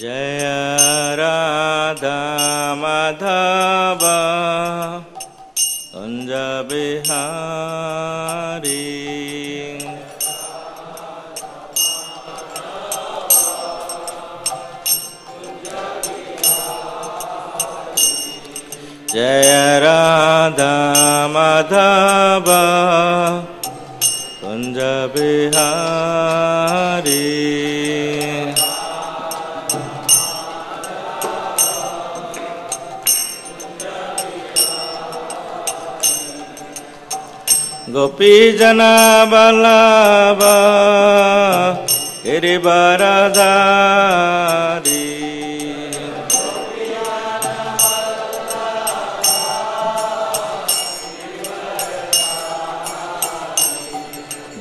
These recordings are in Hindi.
जय राधा माधव कुंज बिहारी। जय राधा माधव कुंज बिहारी। गोपी जना बल्लभ गिरिवरधारी।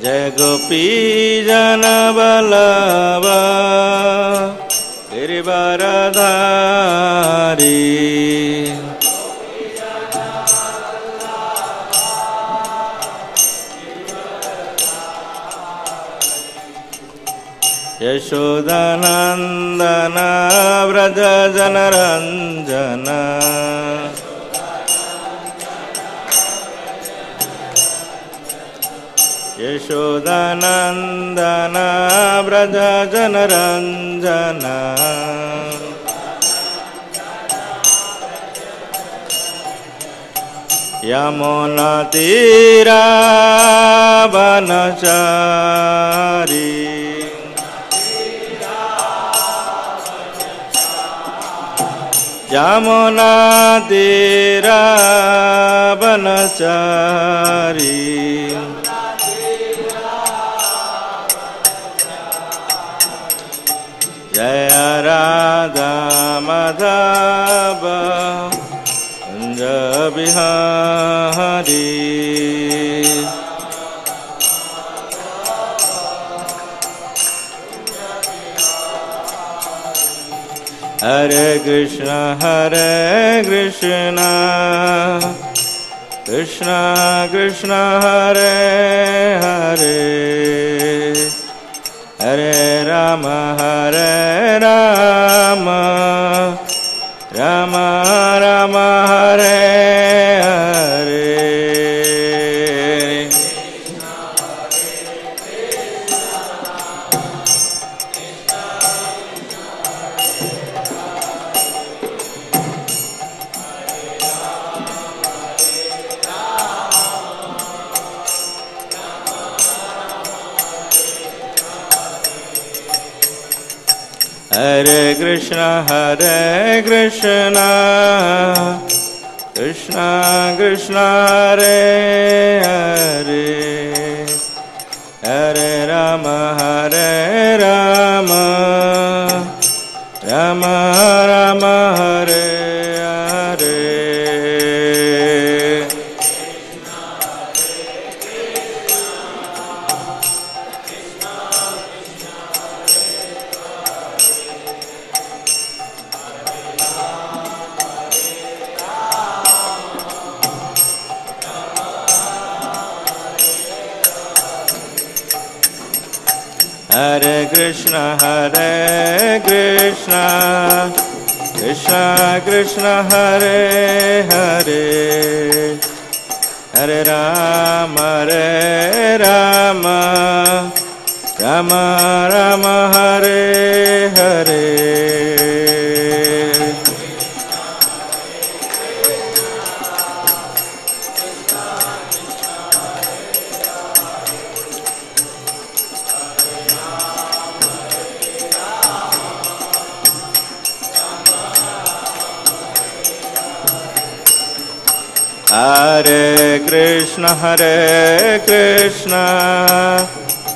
जय गोपी जना बल्लभ गिरिवरधारी। यशोदानंदन व्रज जनरंजन। यशोदानंदन व्रज जनरंजन। यमुना तीरा वनचारी। यमुना तीरा वनचारी। जय राधा माधव कुंज बिहारी। हरे कृष्ण कृष्ण कृष्ण हरे हरे, हरे राम राम राम हरे हरे। हरे कृष्ण कृष्ण कृष्ण हरे हरे, हरे राम राम राम हरे हरे। हरे कृष्ण कृष्ण कृष्ण हरे हरे, हरे राम राम राम हरे हरे। हरे कृष्ण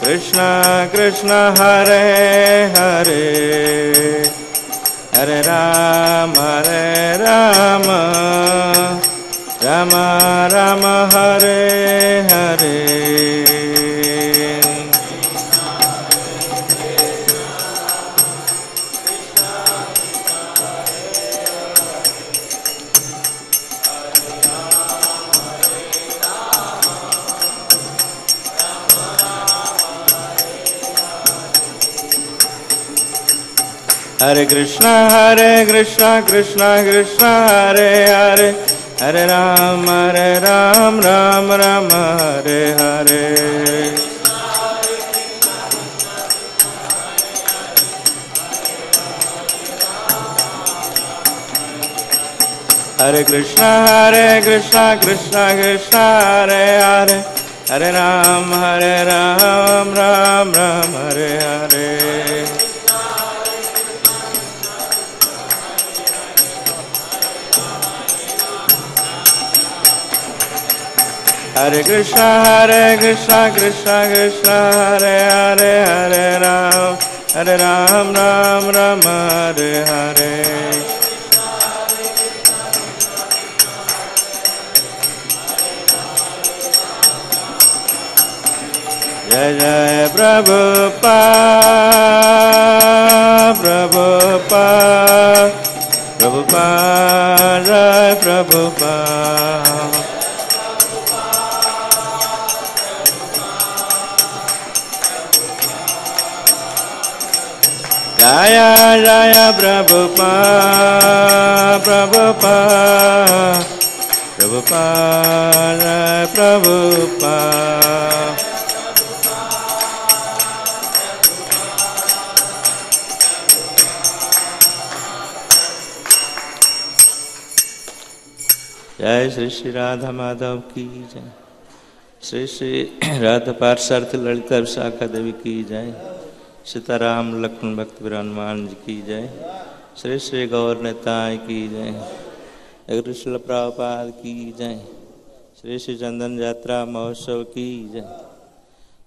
कृष्ण कृष्ण हरे हरे, हरे Ram Ram Ram Hare Hare. Hare Krishna Krishna Krishna Hare Hare, Hare Ram Ram Ram Hare Hare. Hare Krishna Krishna Krishna Hare Hare, Hare Ram Ram Ram Hare Hare. Hare Krishna Krishna Krishna Hare Hare, Hare Ram Ram Hare Hare. Jai Jai Prabhupada, Prabhupada, Prabhupada, Jai Prabhupada. Jaya Jaya Prabhupada, Prabhupada, Prabhupada, Jai Prabhupada. जय श्री श्री राधा माधव की जय, श्री श्री राधा पार्षद ललिता विशाखा देवी की जय, सीताराम लक्ष्मण भक्त हनुमान जी की जय, श्री श्री गौर नेताय की जय, गुरु श्रील प्रभुपाद की जय, श्री श्री चंदन यात्रा महोत्सव की जय,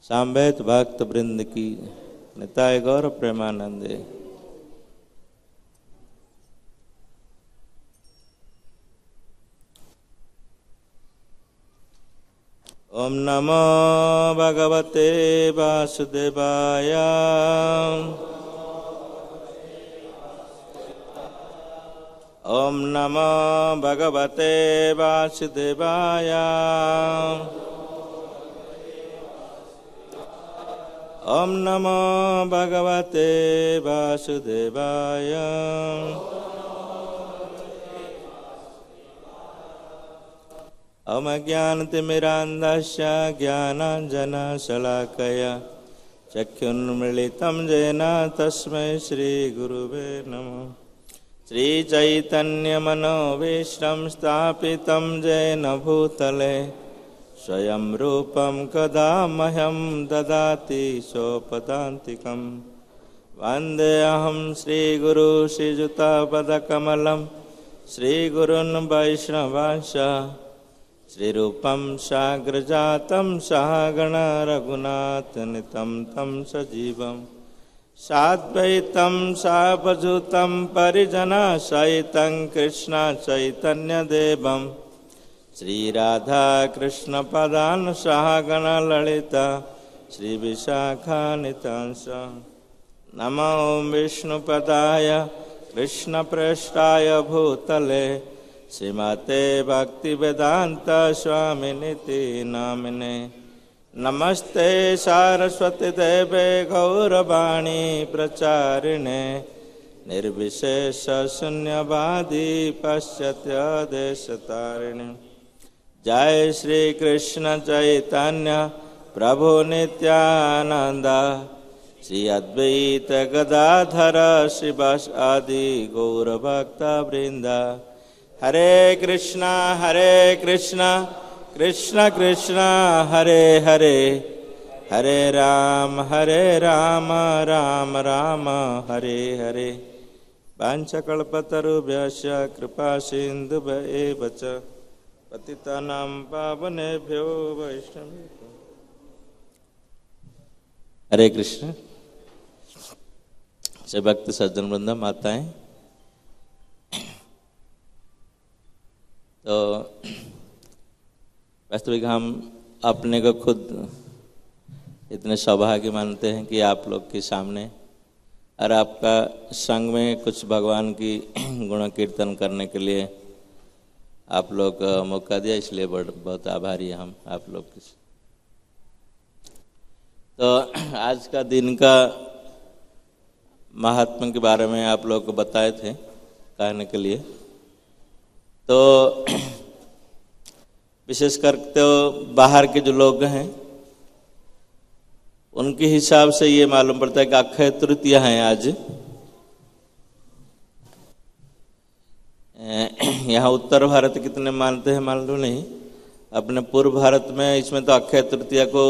सामवेद भक्त वृंद की नेताय गौर प्रेमानंदे। ओम नमो भगवते वासुदेवाय, ओम नमो भगवते वासुदेवाय, ओम नमो भगवते वासुदेवाय। अज्ञानतिमिरान्धस्य ज्ञानाञ्जनशलाकया चक्षुन्मीलितं येन तस्मै श्रीगुरुवे नमः। श्रीचैतन्यमनोभीष्टं स्थापितं येन भूतले स्वयं रूपं कदा मह्यं ददाति सोपदान्तिकं। वन्देऽहं श्रीगुरु श्रीयुतापदकमलं श्रीगुरुन् वैष्णवांश्च श्रीरूपं साग्रजातं सहगण रघुनाथनितं तं सजीवं साद्वैतं सावधूतं परिजनसहितं कृष्ण चैतन्यदेवं श्रीराधाकृष्णपदान् सहगण ललिता श्रीविशाखान्वितांश्च। नमो विष्णुपदाय कृष्णप्रेष्ठाय भूतले श्रीमते भक्तिवेदांत स्वामिनिति नामिने। नमस्ते सारस्वती देवे गौरवाणी प्रचारिणे निर्विशेष शून्यवादी पाश्चात्य देशतारिणे। जय श्री कृष्ण चैतन्य प्रभु नित्यानंद श्री अद्वैत गदाधर शिवास आदि गौरभक्त वृंदा। हरे कृष्णा कृष्ण कृष्ण हरे हरे, हरे राम राम राम हरे हरे। वाञ्छकल्पतरुभ्यश्च कृपा सिन्धुभ्येव च पतितानां पावनेभ्यो वैष्णवेभ्यो। हरे कृष्ण। से भक्त सज्जन वृंदा, माताएं, तो वास्तविक हम अपने को खुद इतने सौभाग्य मानते हैं कि आप लोग के सामने और आपका संग में कुछ भगवान की गुण कीर्तन करने के लिए आप लोग मौका दिया, इसलिए बहुत आभारी हैं हम आप लोग के। तो आज का दिन का महात्मा के बारे में आप लोगों को बताए थे कहने के लिए। तो विशेषकर तो बाहर के जो लोग हैं उनके हिसाब से ये मालूम पड़ता है कि अक्षय तृतीया है आज। यहाँ उत्तर भारत कितने मानते हैं मालूम नहीं, अपने पूर्व भारत में इसमें तो अक्षय तृतीया को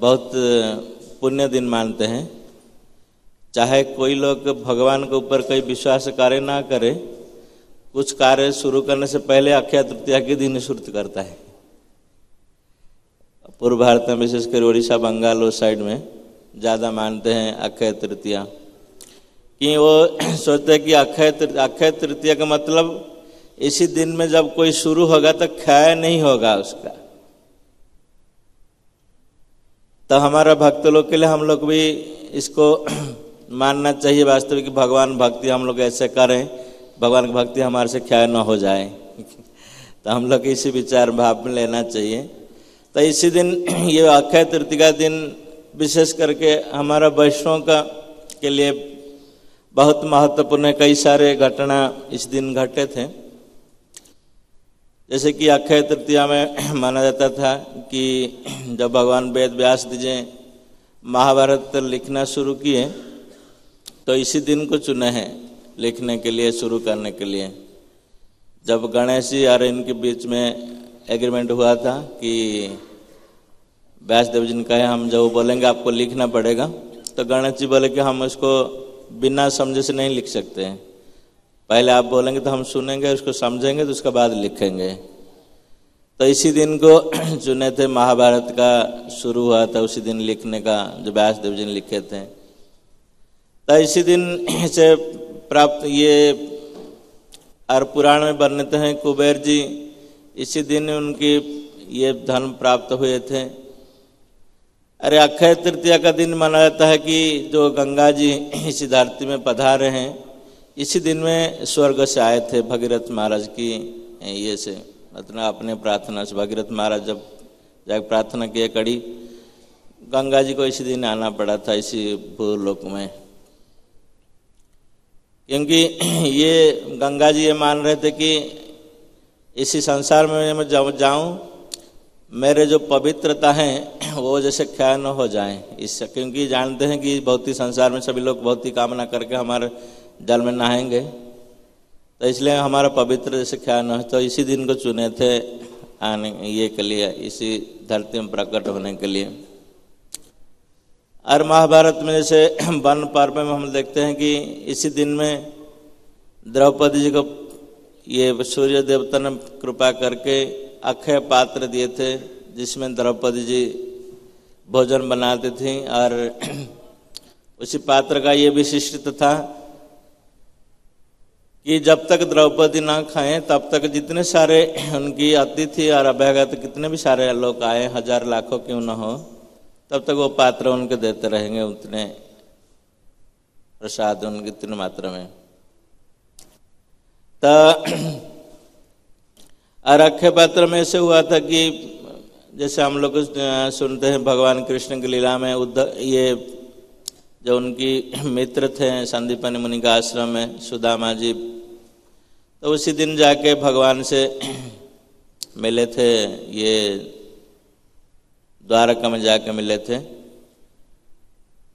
बहुत पुण्य दिन मानते हैं। चाहे कोई लोग भगवान के ऊपर कोई विश्वास कार्य ना करे, कुछ कार्य शुरू करने से पहले अक्षय तृतीया के दिन शुरू करता है। पूर्व भारत में विशेषकर उड़ीसा बंगाल उस साइड में ज़्यादा मानते हैं अक्षय तृतीया, कि वो सोचते हैं कि अक्षय तृतीया का मतलब इसी दिन में जब कोई शुरू होगा तो क्षय नहीं होगा उसका। तो हमारा भक्त लोग के लिए हम लोग भी इसको मानना चाहिए वास्तविक भगवान भक्ति हम लोग ऐसे करें, भगवान की भक्ति हमारे से क्षय न हो जाए। तो हम लोग इसी विचार भाव में लेना चाहिए। तो इसी दिन ये अक्षय तृतीया दिन विशेष करके हमारा वैष्णव का के लिए बहुत महत्वपूर्ण है। कई सारे घटना इस दिन घटे थे। जैसे कि अक्षय तृतीया में माना जाता था कि जब भगवान वेद व्यास जी ने महाभारत लिखना शुरू किए तो इसी दिन को चुने हैं लिखने के लिए, शुरू करने के लिए। जब गणेश जी और इनके बीच में एग्रीमेंट हुआ था कि व्यास देव जी ने कहा हम जब बोलेंगे आपको लिखना पड़ेगा, तो गणेश जी बोले कि हम इसको बिना समझे से नहीं लिख सकते हैं, पहले आप बोलेंगे तो हम सुनेंगे, उसको समझेंगे तो उसके बाद लिखेंगे। तो इसी दिन को चुने थे, महाभारत का शुरू हुआ था उसी दिन लिखने का, जो व्यास देव जी ने लिखे थे। तो इसी दिन से प्राप्त ये और पुराण में वर्णित हैं कुबेर जी इसी दिन उनकी ये धन प्राप्त हुए थे। अरे अक्षय तृतीया का दिन माना जाता है कि जो गंगा जी इसी धरती में पधारे हैं, इसी दिन में स्वर्ग से आए थे भगीरथ महाराज की ये से, मतलब अपने प्रार्थना से। भगीरथ महाराज जब जाकर प्रार्थना किए कड़ी, गंगा जी को इसी दिन आना पड़ा था इसी भूलोक में, क्योंकि ये गंगा जी ये मान रहे थे कि इसी संसार में मैं जब जाऊं मेरे जो पवित्रता है वो जैसे क्षय न हो जाए, इससे क्योंकि जानते हैं कि भौतिक संसार में सभी लोग भौतिक कामना करके हमारे जल में नहाएंगे, तो इसलिए हमारा पवित्र जैसे क्षय न हो। तो इसी दिन को चुने थे आने ये के लिए, इसी धरती में प्रकट होने के लिए। और महाभारत में जैसे वन पर्व में हम देखते हैं कि इसी दिन में द्रौपदी जी को ये सूर्य देवता ने कृपा करके अक्षय पात्र दिए थे, जिसमें द्रौपदी जी भोजन बनाती थी। और उसी पात्र का ये विशिष्ट था कि जब तक द्रौपदी ना खाएं तब तक जितने सारे उनकी अतिथि और अभ्यागत कितने भी सारे लोग आए, हजार लाखों क्यों न हो, तब तक वो पात्र उनके देते रहेंगे, उतने प्रसाद उनकी इतनी मात्रा में। तो और अक्षय पात्र में ऐसे हुआ था कि जैसे हम लोग सुनते हैं भगवान कृष्ण की लीला में ये जो उनकी मित्र थे संदीपनी मुनि का आश्रम में सुदामा जी, तो उसी दिन जाके भगवान से मिले थे, ये द्वारका में जाके मिले थे।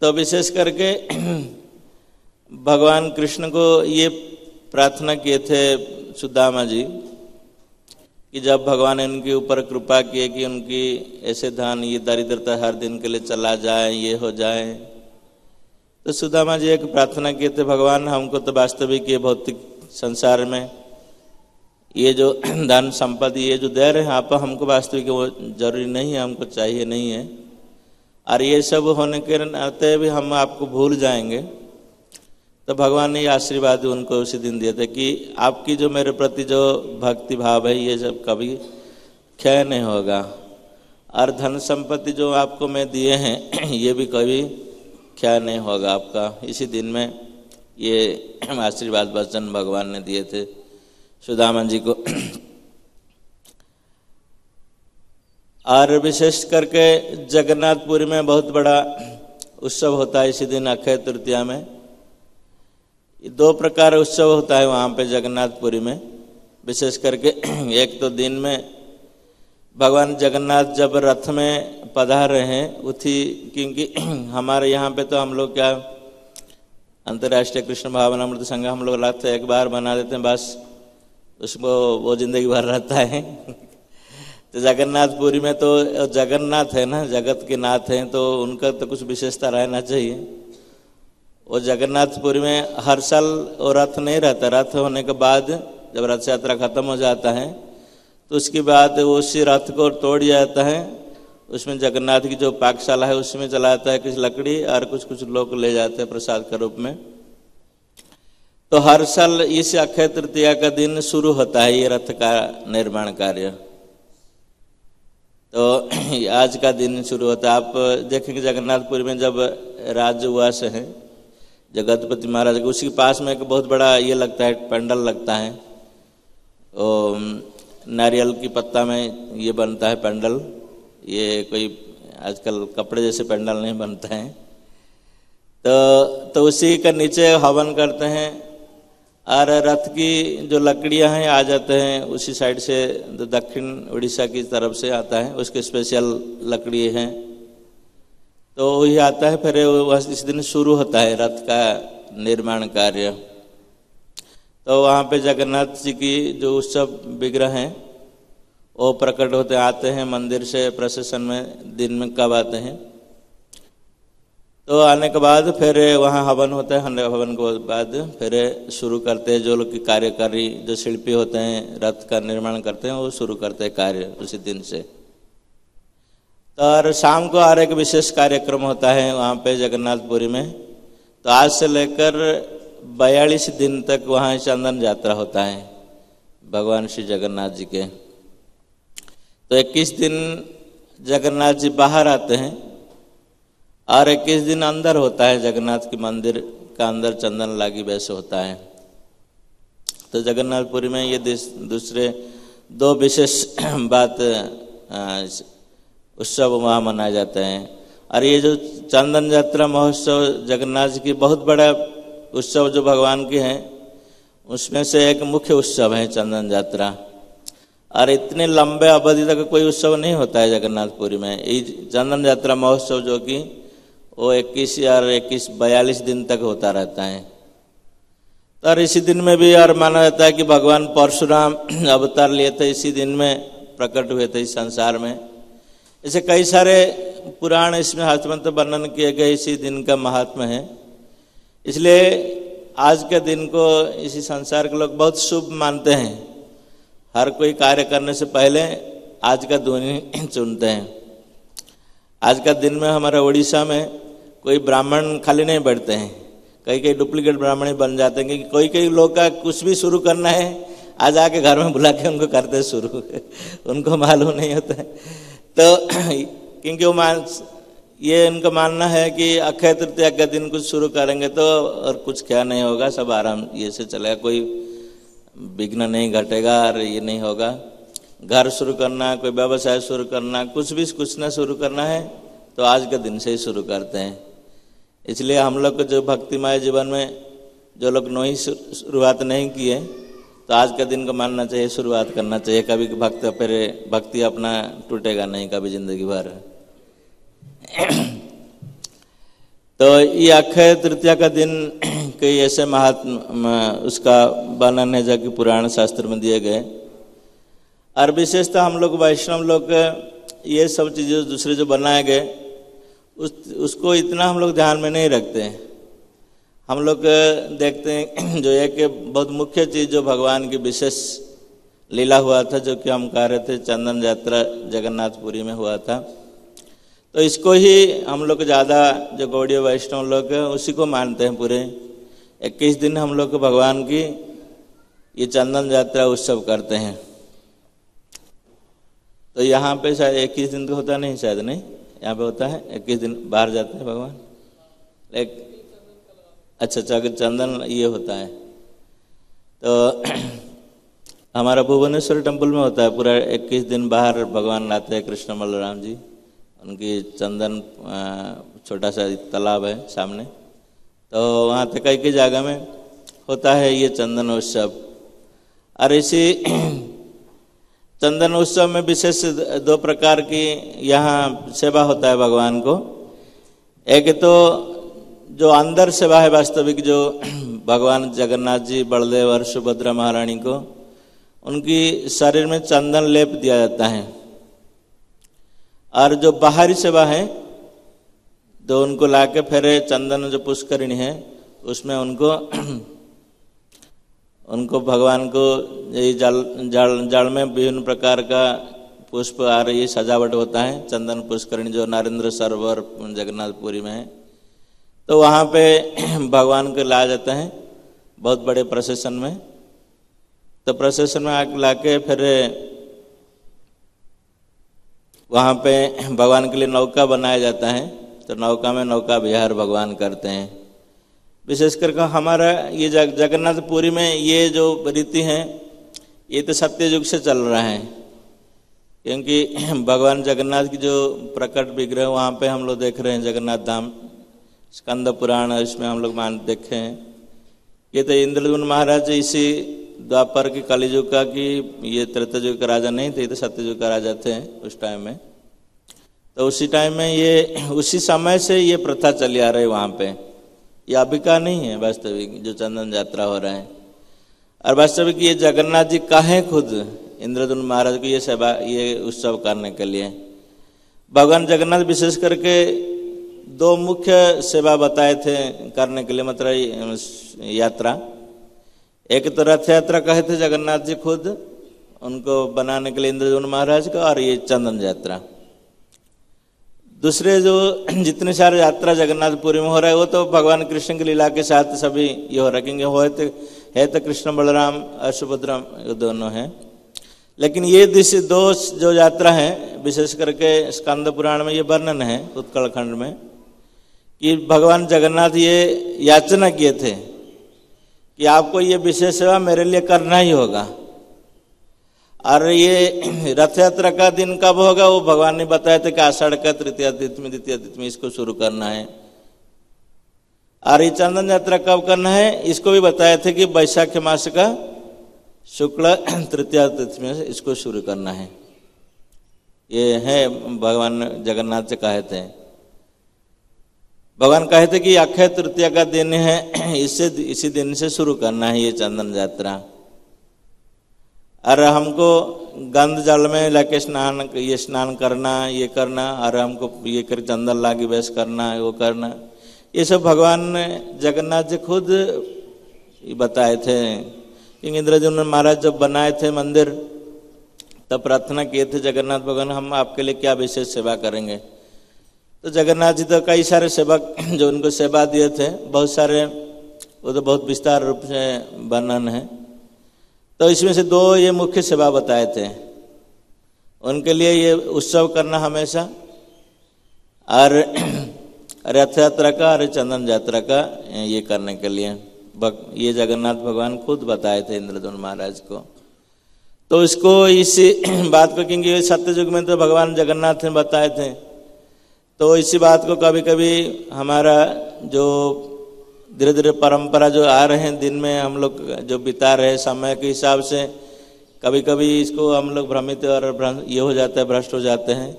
तो विशेष करके भगवान कृष्ण को ये प्रार्थना किए थे सुदामा जी कि जब भगवान ने उनके ऊपर कृपा किए कि उनकी ऐसे धन ये दरिद्रता हर दिन के लिए चला जाए, ये हो जाए, तो सुदामा जी एक प्रार्थना किए थे, भगवान हमको तो वास्तविक ये भौतिक संसार में ये जो धन संपत्ति ये जो दे रहे हैं आप हमको वास्तविक वो जरूरी नहीं है, हमको चाहिए नहीं है, और ये सब होने के नाते भी हम आपको भूल जाएंगे। तो भगवान ने ये आशीर्वाद उनको उसी दिन दिए थे कि आपकी जो मेरे प्रति जो भक्ति भाव है ये सब कभी क्षय नहीं होगा, और धन संपत्ति जो आपको मैं दिए हैं ये भी कभी क्षय नहीं होगा आपका। इसी दिन में ये आशीर्वाद वचन भगवान ने दिए थे सुदामा जी को। और विशेष करके जगन्नाथपुरी में बहुत बड़ा उत्सव होता है इसी दिन अक्षय तृतीया में। 2 प्रकार उत्सव होता है वहाँ पे जगन्नाथपुरी में, विशेष करके एक तो दिन में भगवान जगन्नाथ जब रथ में पधार रहे हैं उठी, क्योंकि हमारे यहाँ पे तो हम लोग क्या अंतर्राष्ट्रीय कृष्ण भावनामृत संघ हम लोग रथ एक बार बना देते हैं, बस उसको वो जिंदगी भर रहता है। तो जगन्नाथपुरी में तो जगन्नाथ है ना, जगत के नाथ हैं, तो उनका तो कुछ विशेषता रहना चाहिए। वो जगन्नाथपुरी में हर साल वो रथ नहीं रहता, रथ होने के बाद जब रथ यात्रा खत्म हो जाता है तो उसके बाद उसी रथ को तोड़ दिया जाता है, उसमें जगन्नाथ की जो पाकशाला है उसमें चला जाता है कुछ लकड़ी, और कुछ लोग ले जाते हैं प्रसाद के रूप में। तो हर साल इस अक्षय तृतीया का दिन शुरू होता है ये रथ का निर्माण कार्य। तो आज का दिन शुरू होता है। आप देखेंगे जगन्नाथपुरी में जब राजउवास है जगतपति महाराज, उसी के पास में एक बहुत बड़ा ये लगता है पंडल लगता है, नारियल की पत्ता में ये बनता है पंडल, ये कोई आजकल कपड़े जैसे पंडल नहीं बनता है। तो उसी का नीचे हवन करते हैं, और रथ की जो लकड़ियां हैं आ जाते हैं उसी साइड से, दक्षिण उड़ीसा की तरफ से आता है, उसके स्पेशल लकड़ी हैं, तो वही आता है। फिर इस दिन शुरू होता है रथ का निर्माण कार्य। तो वहाँ पे जगन्नाथ जी की जो उत्सव विग्रह हैं वो प्रकट होते आते हैं मंदिर से प्रोसेशन में, दिन में कब आते हैं। तो आने के बाद फिर वहाँ हवन होता है, हवन के बाद फिर शुरू करते हैं जो लोग कार्यकारी जो शिल्पी होते हैं रथ का निर्माण करते हैं वो शुरू करते हैं कार्य उसी दिन से। तो और शाम को और एक विशेष कार्यक्रम होता है वहाँ पे जगन्नाथपुरी में। तो आज से लेकर 42 दिन तक वहाँ चंदन यात्रा होता है भगवान श्री जगन्नाथ जी के। तो 21 दिन जगन्नाथ जी बाहर आते हैं और 21 दिन अंदर होता है, जगन्नाथ के मंदिर का अंदर चंदन लागी वैसे होता है। तो जगन्नाथपुरी में ये दूसरे 2 विशेष बात उत्सव वहाँ मनाए जाते हैं। और ये जो चंदन यात्रा महोत्सव जगन्नाथ जी की बहुत बड़ा उत्सव जो भगवान की हैं उसमें से एक मुख्य उत्सव है चंदन यात्रा। और इतने लंबे अवधि तक कोई उत्सव नहीं होता है जगन्नाथपुरी में। ये चंदन यात्रा महोत्सव जो कि वो 42 दिन तक होता रहता है। और इसी दिन में भी और माना जाता है कि भगवान परशुराम अवतार लिए थे, इसी दिन में प्रकट हुए थे इस संसार में। ऐसे कई सारे पुराण इसमें हास्यवंत वर्णन किए गए इसी दिन का महात्मा है। इसलिए आज के दिन को इसी संसार के लोग बहुत शुभ मानते हैं। हर कोई कार्य करने से पहले आज का दिन ही चुनते हैं। आज का दिन में हमारे उड़ीसा में कोई ब्राह्मण खाली नहीं बैठते हैं, कई डुप्लीकेट ब्राह्मण ही बन जाते हैं। कि कई लोग का कुछ भी शुरू करना है आज आके घर में बुला के उनको करते शुरू उनको मालूम नहीं होता है। तो क्योंकि वो ये इनका मानना है कि अक्षय तृतीया के दिन कुछ शुरू करेंगे तो और कुछ क्या नहीं होगा, सब आराम ये से चलेगा, कोई विघ्न नहीं घटेगा और ये नहीं होगा। घर शुरू करना, कोई व्यवसाय शुरू करना, कुछ ना शुरू करना है तो आज के दिन से ही शुरू करते हैं। इसलिए हम लोग को जो भक्तिमय जीवन में जो लोग नहीं शुरुआत नहीं किए तो आज के दिन को मानना चाहिए, शुरुआत करना चाहिए। कभी भक्ति अपना टूटेगा नहीं कभी जिंदगी भर। तो ये अक्षय तृतीया का दिन कई ऐसे महात्मा उसका वर्णन है जो कि पुराण शास्त्र में दिए गए। और विशेषतः हम लोग वैष्णव लोग ये सब चीज़ें दूसरे जो बनाए गए उसको इतना हम लोग ध्यान में नहीं रखते हैं। हम लोग देखते हैं जो एक बहुत मुख्य चीज़ जो भगवान की विशेष लीला हुआ था, जो कि हम कह रहे थे चंदन यात्रा जगन्नाथपुरी में हुआ था, तो इसको ही हम लोग ज़्यादा जो गौड़ीय वैष्णव लोग हैं उसी को मानते हैं। पूरे 21 दिन हम लोग भगवान की ये चंदन यात्रा उत्सव करते हैं। तो यहाँ पे शायद 21 दिन तो होता नहीं, शायद नहीं, यहाँ पे होता है 21 दिन बाहर जाते हैं भगवान। अच्छा चंदन ये होता है। तो हमारा भुवनेश्वर टेम्पल में होता है पूरा 21 दिन बाहर भगवान लाते हैं कृष्ण बलराम जी उनकी चंदन छोटा सा तालाब है सामने, तो वहाँ पे कई जगह में होता है ये चंदन उत्सव। और इसी चंदन उत्सव में विशेष 2 प्रकार की यहाँ सेवा होता है भगवान को। एक तो जो अंदर सेवा है वास्तविक, जो भगवान जगन्नाथ जी, बलदेव और सुभद्रा महारानी को उनकी शरीर में चंदन लेप दिया जाता है। और जो बाहरी सेवा है तो उनको लाके फिर चंदन जो पुष्करिणी है उसमें उनको भगवान को ये जल में विभिन्न प्रकार का पुष्प और ये सजावट होता है। चंदन पुष्करिणी जो नरेंद्र सरोवर जगन्नाथपुरी में है, तो वहाँ पे भगवान को लाया जाता है बहुत बड़े प्रोसेशन में। तो प्रोसेशन में लाके फिर वहाँ पे भगवान के लिए नौका बनाया जाता है, तो नौका में नौका विहार भगवान करते हैं। विशेष करके हमारा ये जगन्नाथपुरी में ये जो रीति है ये तो सत्य युग से चल रहा है, क्योंकि भगवान जगन्नाथ की जो प्रकट विग्रह वहाँ पे हम लोग देख रहे हैं जगन्नाथ धाम, स्कंद पुराण इसमें हम लोग देखे हैं। ये तो इंद्रद्युम्न महाराज इसी द्वापर की कलियुग का कि ये त्रेतायुग का राजा नहीं थे, ये तो सत्ययुग का राजा थे उस टाइम में। तो उसी टाइम में ये उसी समय से ये प्रथा चली आ रही है वहाँ पे, ये अभी का नहीं है वास्तविक जो चंदन यात्रा हो रहा है। और वास्तविक ये जगन्नाथ जी काहे खुद इंद्रद्युम्न महाराज को ये सेवा ये उत्सव करने के लिए भगवान जगन्नाथ विशेष करके 2 मुख्य सेवा बताए थे करने के लिए, मतलब यात्रा। एक तो रथ यात्रा कहे थे जगन्नाथ जी खुद उनको बनाने के लिए इंद्रद्युम्न महाराज का, और ये चंदन यात्रा। दूसरे जो जितने सारे यात्रा जगन्नाथपुरी में हो रहा है वो तो भगवान कृष्ण की लीला के साथ सभी ये हो रहा है, क्योंकि है तो कृष्ण बलराम और सुभद्रा दोनों हैं। लेकिन ये 2 जो यात्रा है विशेष करके स्कंद पुराण में ये वर्णन है उत्कलखंड में कि भगवान जगन्नाथ ये याचना किए थे कि आपको ये विशेष सेवा मेरे लिए करना ही होगा। और ये रथ यात्रा का दिन कब होगा वो भगवान ने बताया था कि आषाढ़ का तृतीया तिथि में द्वितीया तिथि में इसको शुरू करना है। और ये चंदन यात्रा कब करना है इसको भी बताया थे कि वैशाख मास का शुक्ल तृतीया तिथि में इसको शुरू करना है। ये है भगवान जगन्नाथ से कहे थे, भगवान कहे थे कि अक्षय तृतीया का दिन है, इसी दिन से शुरू करना है ये चंदन यात्रा। और हमको गंध जल में लाके स्नान करना ये करना, और हमको ये कर चंदन लागी वेश करना वो करना, ये सब भगवान ने जगन्नाथ जी खुद बताए थे। क्योंकि इंद्रद्युम्न महाराज जब बनाए थे मंदिर तब प्रार्थना किए थे जगन्नाथ भगवान हम आपके लिए क्या विशेष सेवा करेंगे। तो जगन्नाथ जी तो कई सारे सेवक जो उनको सेवा दिए थे बहुत सारे, वो तो बहुत विस्तार रूप से वर्णन है। तो इसमें से 2 ये मुख्य सेवा बताए थे उनके लिए ये उत्सव करना हमेशा, और रथ यात्रा का और चंदन यात्रा का ये करने के लिए ये जगन्नाथ भगवान खुद बताए थे इंद्रद्युम्न महाराज को। तो इसको इसी बात को, क्योंकि सत्य युग में तो भगवान जगन्नाथ ने बताए थे, तो इसी बात को कभी कभी हमारा जो धीरे धीरे परंपरा जो आ रहे हैं दिन में हम लोग जो बिता रहे समय के हिसाब से कभी कभी इसको हम लोग भ्रमित और ये हो जाता है, भ्रष्ट हो जाते हैं।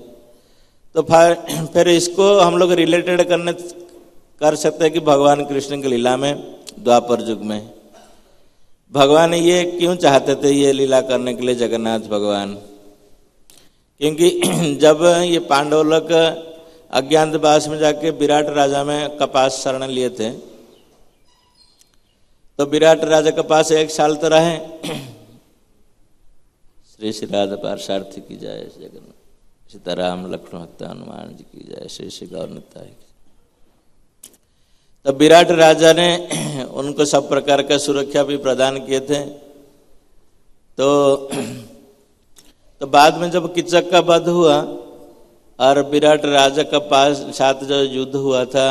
तो फिर इसको हम लोग रिलेटेड कर सकते हैं कि भगवान कृष्ण की लीला में द्वापर युग में भगवान ये क्यों चाहते थे ये लीला करने के लिए जगन्नाथ भगवान, क्योंकि जब ये पांडव लोग अज्ञातवास में जाके विराट राजा में कपास शरण लिए थे, तो विराट राजा के पास 1 साल तो रहे। श्री श्री राधा पार्षार्थी की जय, जगन्नाथ सीताराम लक्ष्मण भक्त हनुमान जी की जय, श्री श्री गौरनिताय। तब विराट राजा ने उनको सब प्रकार का सुरक्षा भी प्रदान किए थे। तो बाद में जब किचक का वध हुआ और विराट राजा का पास साथ जो युद्ध हुआ था,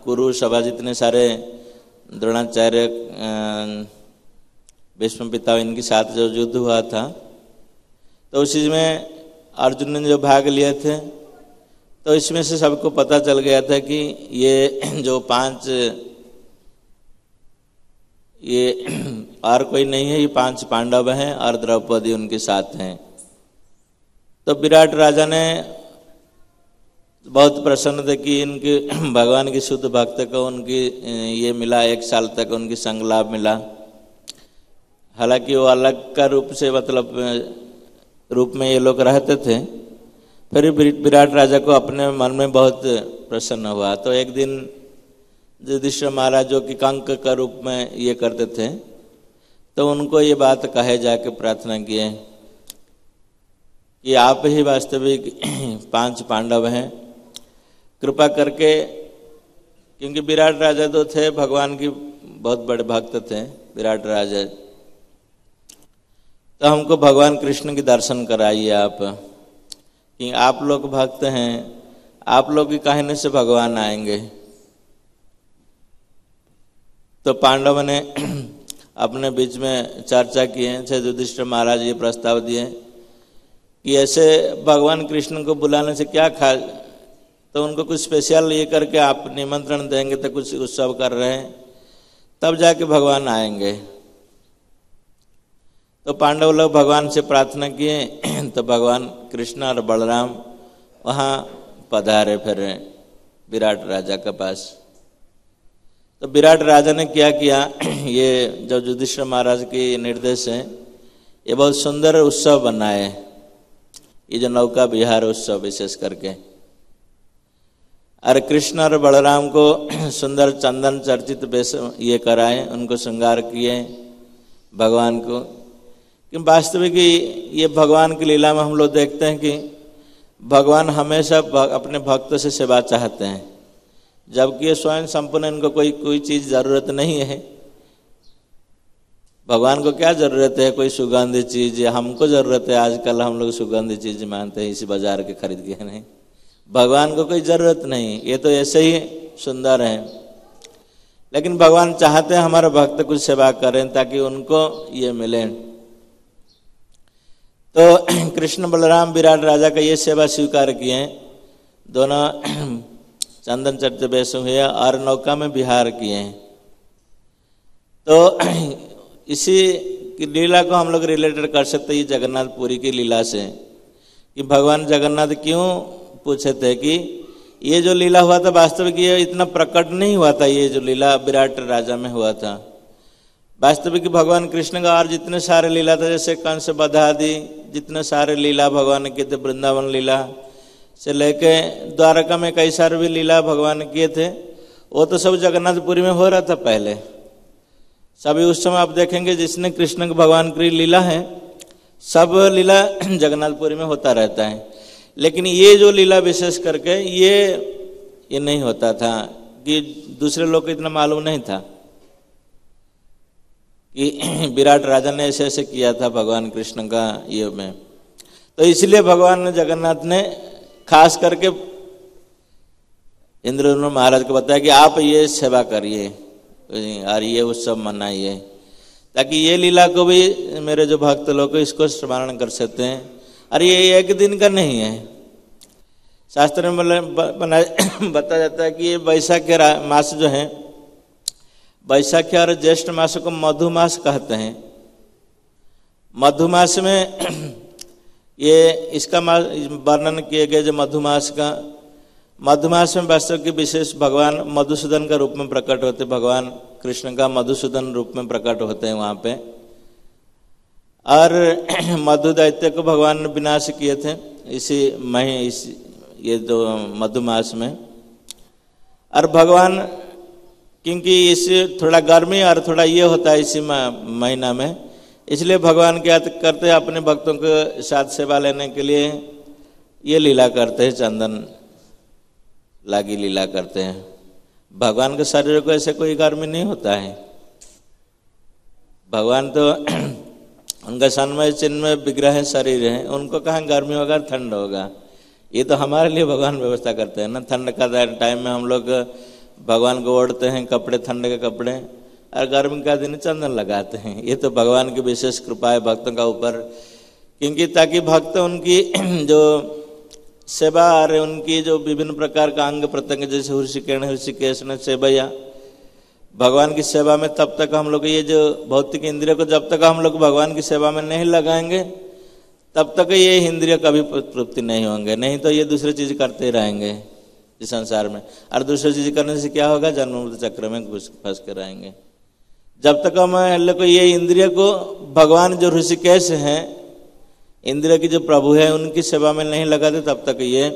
कुरु सभा जितने सारे द्रोणाचार्य भीष्म पितामह इनके साथ जो युद्ध हुआ था, तो उसी में अर्जुन ने जो भाग लिए थे, तो इसमें से सबको पता चल गया था कि ये जो 5 ये और कोई नहीं है, ये 5 पांडव हैं और द्रौपदी उनके साथ हैं। तो विराट राजा ने बहुत प्रसन्न थे कि इनके भगवान की शुद्ध भक्त को उनकी ये मिला, 1 साल तक उनकी संग लाभ मिला। हालांकि वो अलग का रूप से मतलब रूप में ये लोग रहते थे, फिर विराट राजा को अपने मन में बहुत प्रसन्न हुआ। तो एक दिन युधिष्ठिर महाराज जो कि कंक का रूप में ये करते थे, तो उनको ये बात कहे जाके प्रार्थना किए कि आप ही वास्तविक 5 पांडव हैं, कृपा करके, क्योंकि विराट राजा तो थे भगवान की बहुत बड़े भक्त थे विराट राजा, तो हमको भगवान कृष्ण के दर्शन कराइए आप, कि आप लोग भक्त हैं, आप लोग के कहने से भगवान आएंगे। तो पांडव ने अपने बीच में चर्चा किए, युधिष्ठिर महाराज ये प्रस्ताव दिए कि ऐसे भगवान कृष्ण को बुलाने से क्या खा, तो उनको कुछ स्पेशल ये करके आप निमंत्रण देंगे, तो कुछ उत्सव कर रहे हैं, तब जाके भगवान आएंगे। तो पांडव लोग भगवान से प्रार्थना किए, तो भगवान कृष्ण और बलराम वहाँ पधारे फिर विराट राजा के पास। तो विराट राजा ने क्या किया, ये जो युधिष्ठिर महाराज के निर्देश है, ये बहुत सुंदर उत्सव बनाए, ये जो नौका विहार उत्सव विशेष करके, और कृष्ण और बलराम को सुंदर चंदन चर्चित वेश ये कराए, उनको श्रृंगार किए भगवान को। कि वास्तविक ये भगवान की लीला में हम लोग देखते हैं कि भगवान हमेशा अपने भक्तों से सेवा चाहते हैं, जबकि ये स्वयं संपूर्ण, इनको कोई चीज़ ज़रूरत नहीं है। भगवान को क्या ज़रूरत है, कोई सुगंधित चीज़, हमको ज़रूरत है, आजकल हम लोग सुगंधित चीज़ मानते हैं, इसी बाजार के खरीद के नहीं, भगवान को कोई ज़रूरत नहीं, ये तो ऐसे ही सुंदर है। लेकिन भगवान चाहते हैं हमारे भक्त कुछ सेवा करें ताकि उनको ये मिले। तो कृष्ण बलराम विराट राजा का ये सेवा स्वीकार किए, दोनों चंदन चर्च वेश हुए और नौका में विहार किए। तो इसी की लीला को हम लोग रिलेटेड कर सकते हैं जगन्नाथपुरी की लीला से, कि भगवान जगन्नाथ क्यों पूछे थे कि ये जो लीला हुआ था वास्तविक ये इतना प्रकट नहीं हुआ था, ये जो लीला विराट राजा में हुआ था, वास्तविक भगवान कृष्ण का और जितने सारे लीला था, जैसे कंस वध आदि जितने सारे लीला भगवान ने किए थे, वृंदावन लीला से लेके द्वारका में कई सारे भी लीला भगवान किए थे, वो तो सब जगन्नाथपुरी में हो रहा था पहले। सभी उस समय आप देखेंगे जिसने कृष्ण भगवान की लीला है, सब लीला जगन्नाथपुरी में होता रहता है। लेकिन ये जो लीला विशेष करके ये नहीं होता था, कि दूसरे लोग को इतना मालूम नहीं था कि विराट राजा ने ऐसे ऐसे किया था भगवान कृष्ण का ये में। तो इसलिए भगवान जगन्नाथ ने खास करके इंद्रधनुष महाराज को बताया कि आप ये सेवा करिए और ये उत्सव मनाइए, ताकि ये लीला को भी मेरे जो भक्त लोग इसको स्मरण कर सकते हैं। और ये एक दिन का नहीं है, शास्त्र में बताया जाता है कि ये वैशाख मास जो है, वैशाख और ज्येष्ठ मास को मधुमास कहते हैं। मधुमास में ये इसका वर्णन किए गए जो मधुमास का, मधुमास में वास्तव की विशेष भगवान मधुसूदन का रूप में प्रकट होते, भगवान कृष्ण का मधुसूदन रूप में प्रकट होते हैं वहाँ पे। और मधु दैत्य को भगवान ने विनाश किए थे इसी ये जो मधुमास में। और भगवान क्योंकि इस थोड़ा गर्मी और थोड़ा ये होता है इसी महीना में, इसलिए भगवान क्या करते हैं अपने भक्तों के साथ सेवा लेने के लिए ये लीला करते हैं, चंदन लागी लीला करते हैं। भगवान के शरीर को ऐसे कोई गर्मी नहीं होता है, भगवान तो उनका सन्मय चिन्मय विग्रह शरीर है, उनको कहाँ गर्मी होगा ठंड होगा। ये तो हमारे लिए भगवान व्यवस्था करते हैं ना। ठंड का टाइम में हम लोग भगवान को ओढ़ते हैं कपड़े, ठंड के कपड़े, और गर्मी का दिन चंदन लगाते हैं। ये तो भगवान की विशेष कृपा है भक्तों का ऊपर, क्योंकि ताकि भक्त उनकी जो सेवा और उनकी जो विभिन्न प्रकार का अंग प्रत्यंग जैसे ऋषिकेण ऋषिकेश ने सेवैया, भगवान की सेवा में तब तक हम लोग ये जो भौतिक इंद्रिय को जब तक हम लोग भगवान की सेवा में नहीं लगाएंगे तब तक ये इंद्रिय कभी तृप्ति नहीं होंगे, नहीं तो ये दूसरी चीज करते ही रहेंगे इस संसार में। और दूसरी चीज करने से क्या होगा, जन्म मृत्यु चक्र में फंस के रहेंगे। जब तक हम लोग ये इंद्रिय को भगवान जो ऋषिकेश हैं, इंद्रिय की जो प्रभु है, उनकी सेवा में नहीं लगाते तब तक ये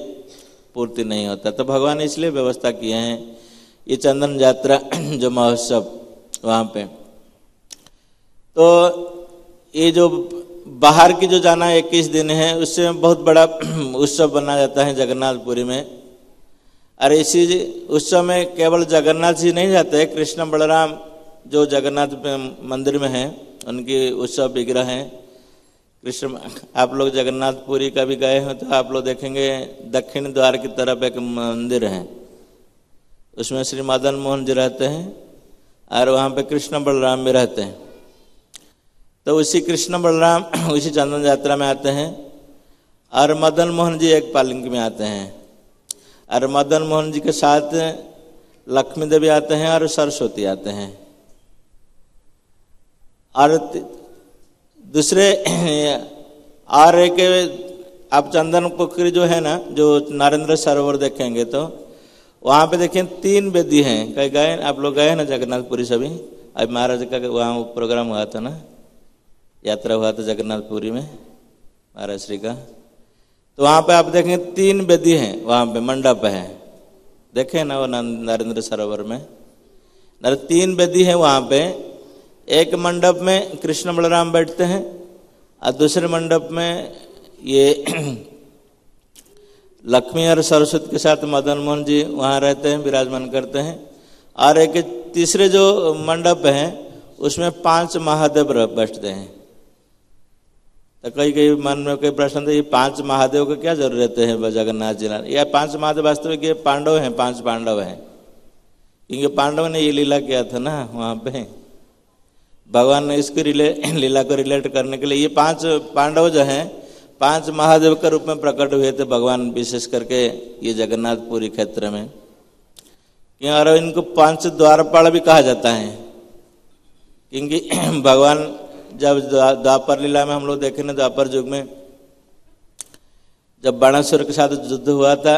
पूर्ति नहीं होता। तो भगवान इसलिए व्यवस्था किए हैं ये चंदन यात्रा जो महोत्सव वहाँ पे। तो ये जो बाहर की जो जाना 21 दिन है उससे बहुत बड़ा उत्सव बना जाता है जगन्नाथपुरी में। और इसी उत्सव में केवल जगन्नाथ जी नहीं जाते हैं, कृष्ण बलराम जो जगन्नाथ मंदिर में हैं उनकी उत्सव विग्रह हैं। कृष्ण, आप लोग जगन्नाथपुरी का भी गए हैं तो आप लोग देखेंगे दक्षिण द्वार की तरफ एक मंदिर है, उसमें श्री मदन मोहन जी रहते हैं और वहाँ पे कृष्ण बलराम भी रहते हैं। तो उसी कृष्ण बलराम उसी चंदन यात्रा में आते हैं और मदन मोहन जी एक पालकी में आते हैं और मदन मोहन जी के साथ लक्ष्मी देवी आते हैं और सरस्वती आते हैं। और दूसरे और एक आप चंदन पोखरी जो है ना, जो नरेंद्र सरोवर देखेंगे तो वहाँ पे देखिए 3 वेदी हैं। कहीं गए आप लोग, गए ना जगन्नाथपुरी सभी? अभी महाराज का वहाँ प्रोग्राम हुआ था ना, यात्रा हुआ था जगन्नाथपुरी में महाराज श्री का। तो वहाँ पे आप देखेंगे 3 वेदी हैं, वहाँ पे मंडप है, देखे ना वो नरेंद्र सरोवर में 3 वेदी है वहाँ पे। एक मंडप में कृष्ण बलराम बैठते हैं और दूसरे मंडप में ये लक्ष्मी और सरस्वती के साथ मदन मोहन जी वहाँ रहते हैं, विराजमान करते हैं। और एक तीसरे जो मंडप है उसमें 5 महादेव बैठते हैं। तो कई मन में कोई प्रश्न था, ये 5 महादेव को क्या जरूरत है जगन्नाथ जी? या 5 महादेव वास्तविक ये पांडव हैं, 5 पांडव हैं, क्योंकि पांडव ने ये लीला किया था ना वहाँ पे। भगवान ने इसको लीला को रिलेट करने के लिए ये 5 पांडव जो हैं 5 महादेव के रूप में प्रकट हुए थे भगवान, विशेष करके ये जगन्नाथपुरी क्षेत्र में। और इनको 5 द्वारपाल भी कहा जाता है, क्योंकि भगवान जब द्वापर लीला में हम लोग देखे ना, द्वापर युग में जब बाणासुर के साथ युद्ध हुआ था,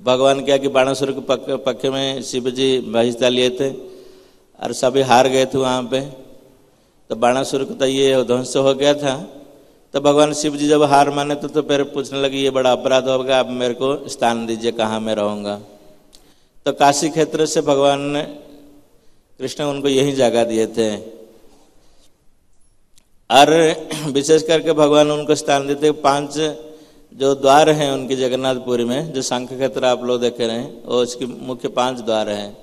भगवान क्या कि बाणासुर के पक्ष में शिव जी बहिष्ठा लिए थे और सभी हार गए थे वहाँ पे। तो बाणासुर को तो ये ध्वंस हो गया था। तो भगवान शिव जी जब हार माने तो फिर पूछने लगे ये बड़ा अपराध होगा, आप मेरे को स्थान दीजिए, कहाँ मैं रहूँगा। तो काशी क्षेत्र से भगवान ने कृष्ण उनको यही जगह दिए थे और विशेष करके भगवान उनको स्थान देते। 5 जो द्वार हैं उनकी जगन्नाथपुरी में, जो शंख क्षेत्र आप लोग देख रहे हैं, और उसकी मुख्य 5 द्वार हैं।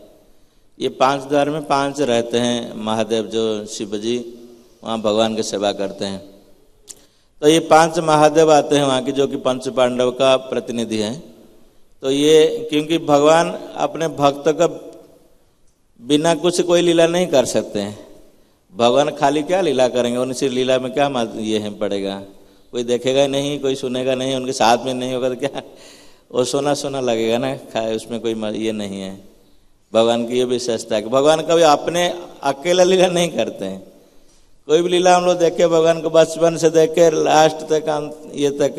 ये 5 द्वार में 5 रहते हैं महादेव, जो शिव जी वहाँ भगवान की सेवा करते हैं। तो ये 5 महादेव आते हैं वहाँ की, जो कि 5 पांडव का प्रतिनिधि हैं। तो ये क्योंकि भगवान अपने भक्त का बिना कुछ कोई लीला नहीं कर सकते हैं। भगवान खाली क्या लीला करेंगे, उनसे लीला में क्या ये है पड़ेगा, कोई देखेगा नहीं, कोई सुनेगा नहीं, उनके साथ में नहीं होगा तो क्या वो सोना सोना लगेगा ना, खाए उसमें कोई ये नहीं है। भगवान की ये विशेषता है कि भगवान कभी अपने अकेला लीला नहीं करते हैं। कोई भी लीला हम लोग देखे भगवान को बचपन से देखे लास्ट तक ये तक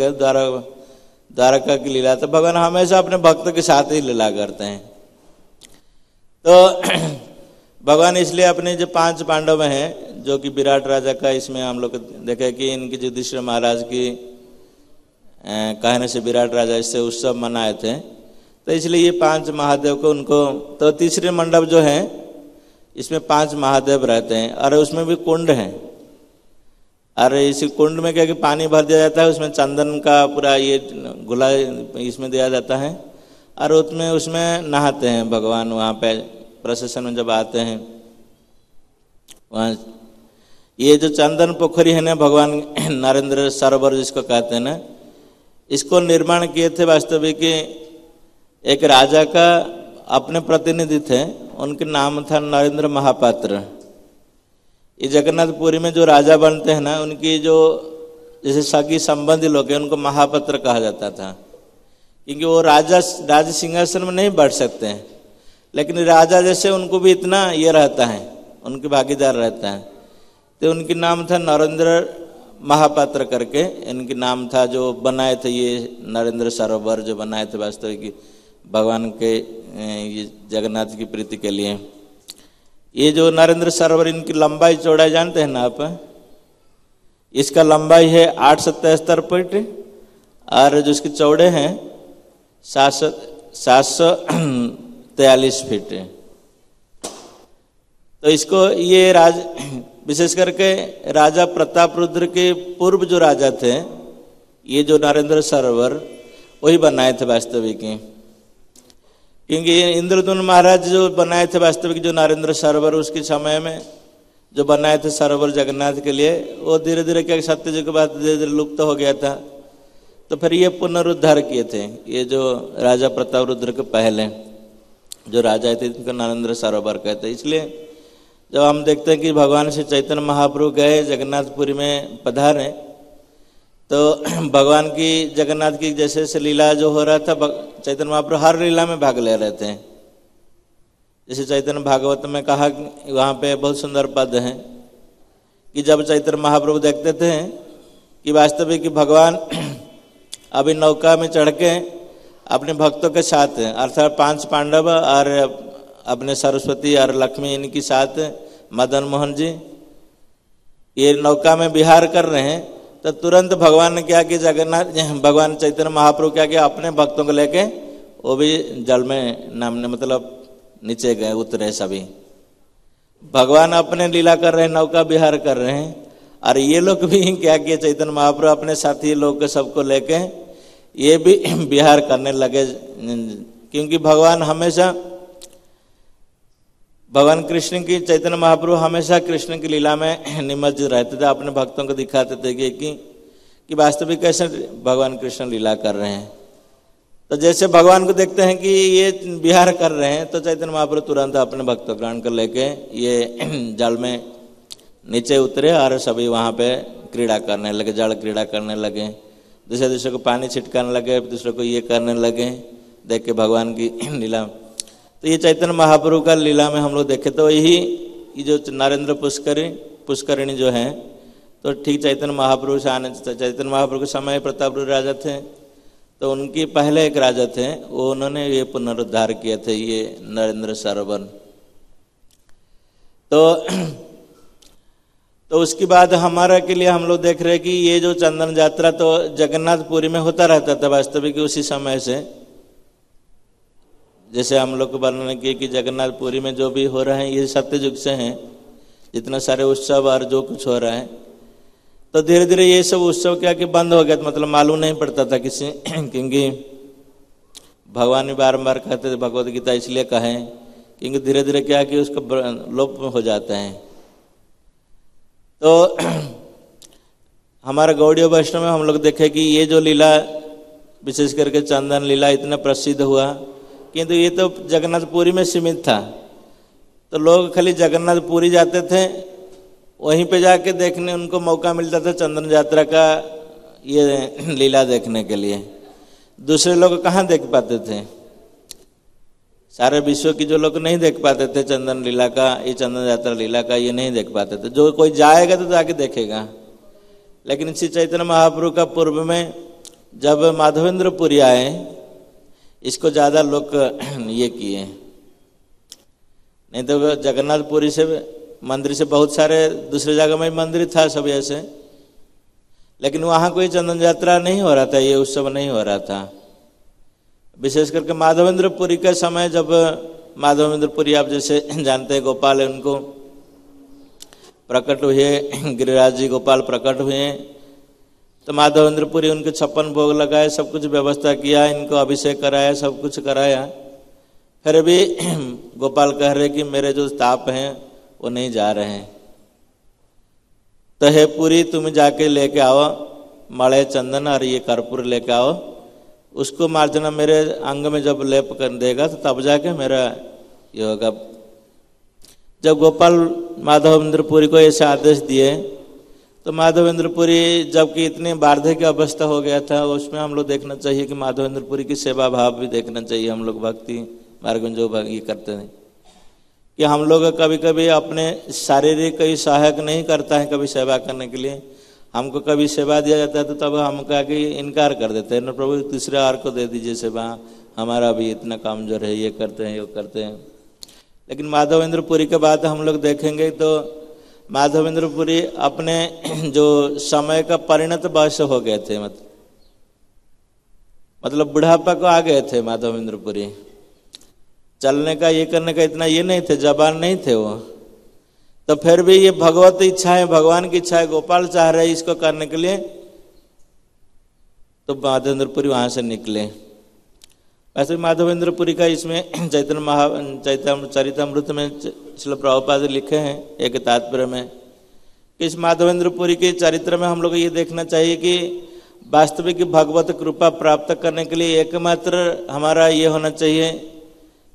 द्वारका की लीला, तो भगवान हमेशा अपने भक्त के साथ ही लीला करते हैं। तो भगवान इसलिए अपने जो 5 पांडव हैं, जो कि विराट राजा का इसमें हम लोग देखे कि इनकी युधिष्ठिर महाराज की कहने से विराट राजा इससे उत्सव मनाए थे। तो इसलिए ये 5 महादेव को उनको, तो तीसरे मंडप जो है इसमें 5 महादेव रहते हैं और उसमें भी कुंड है। और इस कुंड में क्या कि पानी भर दिया जाता है, उसमें चंदन का पूरा ये गुला इसमें दिया जाता है और उसमें नहाते हैं भगवान। वहाँ पे प्रोसेशन में जब आते हैं वहाँ ये जो चंदन पोखरी है ना, भगवान नरेंद्र सरोवर जिसको कहते हैं ना, इसको निर्माण किए थे वास्तविक एक राजा का अपने प्रतिनिधि थे, उनके नाम था नरेंद्र महापात्र। ये जगन्नाथपुरी में जो राजा बनते हैं ना, उनकी जो जैसे सगी संबंधी लोग हैं उनको महापात्र कहा जाता था। क्योंकि वो राज सिंहासन में नहीं बैठ सकते हैं, लेकिन राजा जैसे उनको भी इतना ये रहता है, उनके भागीदार रहता है। तो उनकी नाम था नरेंद्र महापात्र करके इनकी नाम था, जो बनाए थे ये नरेंद्र सरोवर जो बनाए थे वास्तविक भगवान के ये जगन्नाथ की प्रीति के लिए। ये जो नरेंद्र सरोवर इनकी लंबाई चौड़ाई जानते हैं ना आप? इसका लंबाई है 873 फीट और जो इसके चौड़े हैं 743 फीट। तो इसको ये विशेष करके राजा प्रताप रुद्र के पूर्व जो राजा थे, ये जो नरेंद्र सरोवर वही बनाए थे वास्तविक, क्योंकि इंद्रद्युम्न महाराज जो बनाए थे वास्तविक जो नरेंद्र सरोवर, उसके समय में जो बनाए थे सरोवर जगन्नाथ के लिए, वो धीरे धीरे क्या सत्ययुग के बाद धीरे धीरे लुप्त हो गया था। तो फिर ये पुनरुद्धार किए थे ये जो राजा प्रताप रुद्र के पहले जो राजा थे, इनको नरेंद्र सरोवर कहते। इसलिए जब हम देखते हैं कि भगवान श्री चैतन्य महाप्रभु गए जगन्नाथपुरी में पधारे, तो भगवान की जगन्नाथ की जैसे जैसे लीला जो हो रहा था, चैतन्य महाप्रभु हर लीला में भाग ले रहे थे। जैसे चैतन्य भागवत में कहा, वहाँ पे बहुत सुंदर पद है कि जब चैतन्य महाप्रभु देखते थे कि वास्तविक भगवान अभी नौका में चढ़ के अपने भक्तों के साथ, अर्थात 5 पांडव और अपने सरस्वती और लक्ष्मी इनके साथ मदन मोहन जी ये नौका में विहार कर रहे हैं, तो तुरंत भगवान ने क्या किया, भगवान चैतन्य महाप्रभु क्या किया, अपने भक्तों को लेके वो भी जल में नामने मतलब नीचे गए, उतरे सभी। भगवान अपने लीला कर रहे हैं, नौका विहार कर रहे हैं, और ये लोग भी क्या किए, चैतन्य महाप्रभु अपने साथी लोग को सबको लेके ये भी विहार करने लगे। क्योंकि भगवान हमेशा, भगवान कृष्ण की चैतन्य महाप्रभु हमेशा कृष्ण की लीला में निमज्जित रहते थे, अपने भक्तों को दिखाते थे कि वास्तविक कैसे भगवान कृष्ण लीला कर रहे हैं। तो जैसे भगवान को देखते हैं कि ये विहार कर रहे हैं, तो चैतन्य महाप्रभु तुरंत अपने भक्तों ग्रहण कर लेके ये जल में नीचे उतरे और सभी वहाँ पे क्रीड़ा करने लगे, जल क्रीड़ा करने लगे, दूसरे को पानी छिटकाने लगे, दूसरे को ये करने लगे, देख के भगवान की लीला। तो ये चैतन्य महाप्रभु का लीला में हम लोग देखे, तो यही ये जो नरेंद्र पुष्करिणी जो है, तो ठीक चैतन्य महाप्रभु से आने, चैतन्य महाप्रभु के समय प्रताप रुद्र राजा थे, तो उनके पहले एक राजा थे, वो उन्होंने ये पुनरुद्धार किए थे ये नरेंद्र सरोवर। तो उसके बाद हमारा के लिए हम लोग देख रहे हैं कि ये जो चंदन यात्रा तो जगन्नाथपुरी में होता रहता था वास्तविक उसी समय से। जैसे हम लोग को वर्णन किए कि जगन्नाथपुरी में जो भी हो रहे हैं ये सत्ययुग से हैं, जितना सारे उत्सव और जो कुछ हो रहा है। तो धीरे धीरे ये सब उत्सव क्या कि बंद हो गया, मतलब मालूम नहीं पड़ता था किसी, क्योंकि भगवान भी बारम्बार कहते थे, भगवद गीता इसलिए कहें क्योंकि धीरे धीरे क्या कि उसका लोप हो जाता है। तो हमारा गौड़ीय वैष्णव में हम लोग देखे कि ये जो लीला विशेष करके चंदन लीला इतना प्रसिद्ध हुआ, किंतु ये तो जगन्नाथपुरी में सीमित था। तो लोग खाली जगन्नाथपुरी जाते थे, वहीं पे जाके देखने उनको मौका मिलता था चंदन यात्रा का ये लीला देखने के लिए। दूसरे लोग कहाँ देख पाते थे, सारे विश्व की जो लोग नहीं देख पाते थे चंदन लीला का, ये चंदन यात्रा लीला का ये नहीं देख पाते थे। जो कोई जाएगा तो जाके देखेगा। लेकिन श्री चैतन्य महाप्रभु का पूर्व में जब माधवेंद्रपुरी आए, इसको ज़्यादा लोग ये किए, नहीं तो जगन्नाथपुरी से मंदिर से बहुत सारे दूसरे जगह में मंदिर था सब ऐसे, लेकिन वहाँ कोई चंदन यात्रा नहीं हो रहा था, ये उत्सव नहीं हो रहा था। विशेष करके माधवेंद्रपुरी का समय, जब माधवेंद्रपुरी आप जैसे जानते हैं गोपाल है, उनको प्रकट हुए, गिरिराज जी गोपाल प्रकट हुए, तो माधवेंद्रपुरी उनके 56 भोग लगाए, सब कुछ व्यवस्था किया, इनको अभिषेक कराया, सब कुछ कराया। फिर भी गोपाल कह रहे कि मेरे जो ताप हैं वो नहीं जा रहे हैं। तो हे पुरी तुम जाके लेके आओ मड़े चंदन और ये कर्पूर लेके आओ, उसको मार्जना मेरे अंग में जब लेप कर देगा तो तब जाके मेरा ये होगा। जब गोपाल माधवेंद्रपुरी को ऐसे आदेश दिए, तो माधवेंद्रपुरी जबकि इतनी वार्धक्य अवस्था हो गया था, उसमें हम लोग देखना चाहिए कि माधवेंद्रपुरी की सेवा भाव भी देखना चाहिए। हम लोग भक्ति मार्ग में जो ये करते हैं कि हम लोग कभी कभी अपने शारीरिक कोई सहायक नहीं करता है कभी सेवा करने के लिए, हमको कभी सेवा दिया जाता है तो तब हम कहा कि इनकार कर देते हैं, न प्रभु तीसरे और को दे दीजिए सेवा, हमारा भी इतना कमजोर है, ये करते हैं, ये करते हैं। लेकिन माधवेंद्रपुरी के बाद हम लोग देखेंगे तो माधवेंद्रपुरी अपने जो समय का परिणत वयस हो गए थे, मतलब बुढ़ापा को आ गए थे माधवेंद्रपुरी। चलने का ये करने का इतना ये नहीं थे, जवान नहीं थे वो, तो फिर भी ये भगवत इच्छा है, भगवान की इच्छा है, गोपाल चाह रहे हैं इसको करने के लिए, तो माधवेंद्रपुरी वहां से निकले। वैसे माधवेंद्रपुरी का इसमें चैतन्य चरितामृत में श्रील प्रभुपाद लिखे हैं एक तात्पर्य में कि इस माधवेंद्रपुरी के चरित्र में हम लोग ये देखना चाहिए कि वास्तविक भगवत कृपा प्राप्त करने के लिए एकमात्र हमारा ये होना चाहिए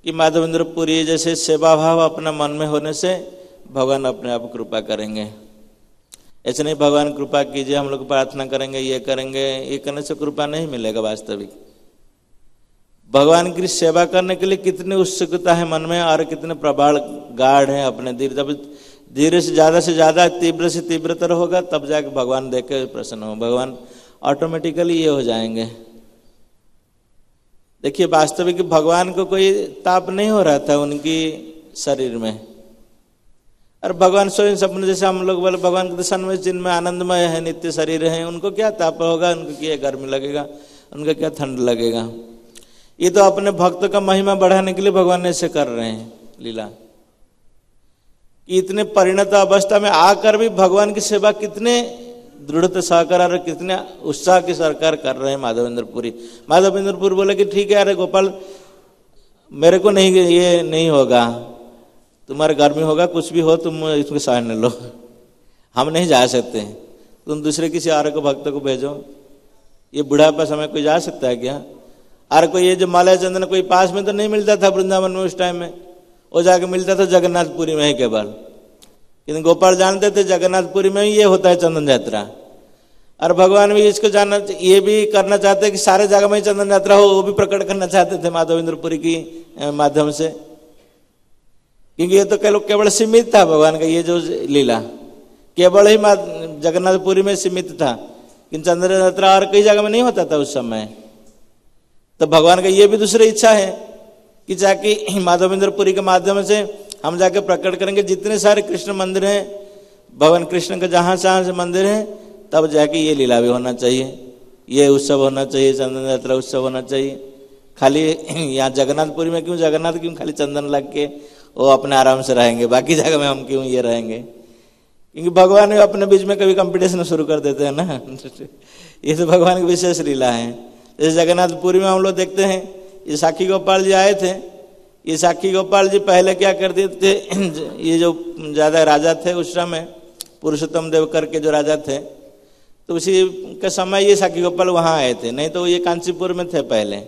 कि माधवेंद्रपुरी जैसे सेवा भाव अपना मन में होने से भगवान अपने आप कृपा करेंगे। ऐसे नहीं भगवान कृपा कीजिए, हम लोग प्रार्थना करेंगे, ये करेंगे, ये करने से कृपा नहीं मिलेगा। वास्तविक भगवान की सेवा करने के लिए कितनी उत्सुकता है मन में और कितने प्रबल गाढ़ है अपने धीरे से ज्यादा तीव्र से तीव्रतर होगा, तब जाके भगवान देख के प्रसन्न हो, भगवान ऑटोमेटिकली ये हो जाएंगे। देखिए वास्तविक भगवान को कोई ताप नहीं हो रहा था उनकी शरीर में, और भगवान स्वयं सपने जैसे हम लोग बोले भगवान के दर्शन में जिनमें आनंदमय है, नित्य शरीर है, उनको क्या ताप होगा, उनको क्या गर्मी लगेगा, उनका क्या ठंड लगेगा। ये तो अपने भक्त का महिमा बढ़ाने के लिए भगवान ऐसे कर रहे हैं लीला कि इतने परिणत अवस्था में आकर भी भगवान की सेवा कितने दृढ़ता सहकार और कितने उत्साह के सरकार कर रहे हैं माधवेंद्रपुरी। माधवेंद्रपुरी बोले कि ठीक है, अरे गोपाल मेरे को नहीं, ये नहीं होगा, तुम्हारे गर्मी होगा, कुछ भी हो तुम इसको सहन लो, हम नहीं जा सकते, तुम दूसरे किसी और को भक्त को भेजो। ये बुढ़ापा समय कोई जा सकता है क्या? और कोई ये जो माला चंदन कोई पास में तो नहीं मिलता था वृंदावन में उस टाइम में, वो जाके मिलता था जगन्नाथपुरी में ही केवल। लेकिन गोपाल जानते थे जगन्नाथपुरी में ही ये होता है चंदन यात्रा, और भगवान भी इसको जानना, ये भी करना चाहते कि सारे जगह में ही चंदन यात्रा हो, वो भी प्रकट करना चाहते थे माधवेंद्रपुरी की माध्यम से, क्योंकि ये तो केवल सीमित था भगवान का ये जो लीला, केवल ही जगन्नाथपुरी में सीमित था, लेकिन चंदन यात्रा और कई जगह में नहीं होता था उस समय। तो भगवान का ये भी दूसरी इच्छा है कि जाके माधवेंद्रपुरी के माध्यम से हम जाके प्रकट करेंगे जितने सारे कृष्ण मंदिर हैं, भगवान कृष्ण का जहाँ से मंदिर है, तब जाके ये लीला भी होना चाहिए, ये उत्सव होना चाहिए, चंदन यात्रा उत्सव होना चाहिए। खाली यहाँ जगन्नाथपुरी में क्यों, जगन्नाथ क्यों खाली चंदन लग के वो अपने आराम से रहेंगे, बाकी जगह में हम क्यों ये रहेंगे? क्योंकि भगवान अपने बीच में कभी कंपटीशन शुरू कर देते हैं ना ये तो भगवान की विशेष लीला है। जैसे जगन्नाथपुरी में हम लोग देखते हैं, ये साखी गोपाल जी आए थे, ये साखी गोपाल जी पहले क्या करते थे, ये जो ज्यादा राजा थे उस समय, पुरुषोत्तम देव करके जो राजा थे, तो उसी के समय ये साखी गोपाल वहाँ आए थे, नहीं तो ये कांचीपुर में थे पहले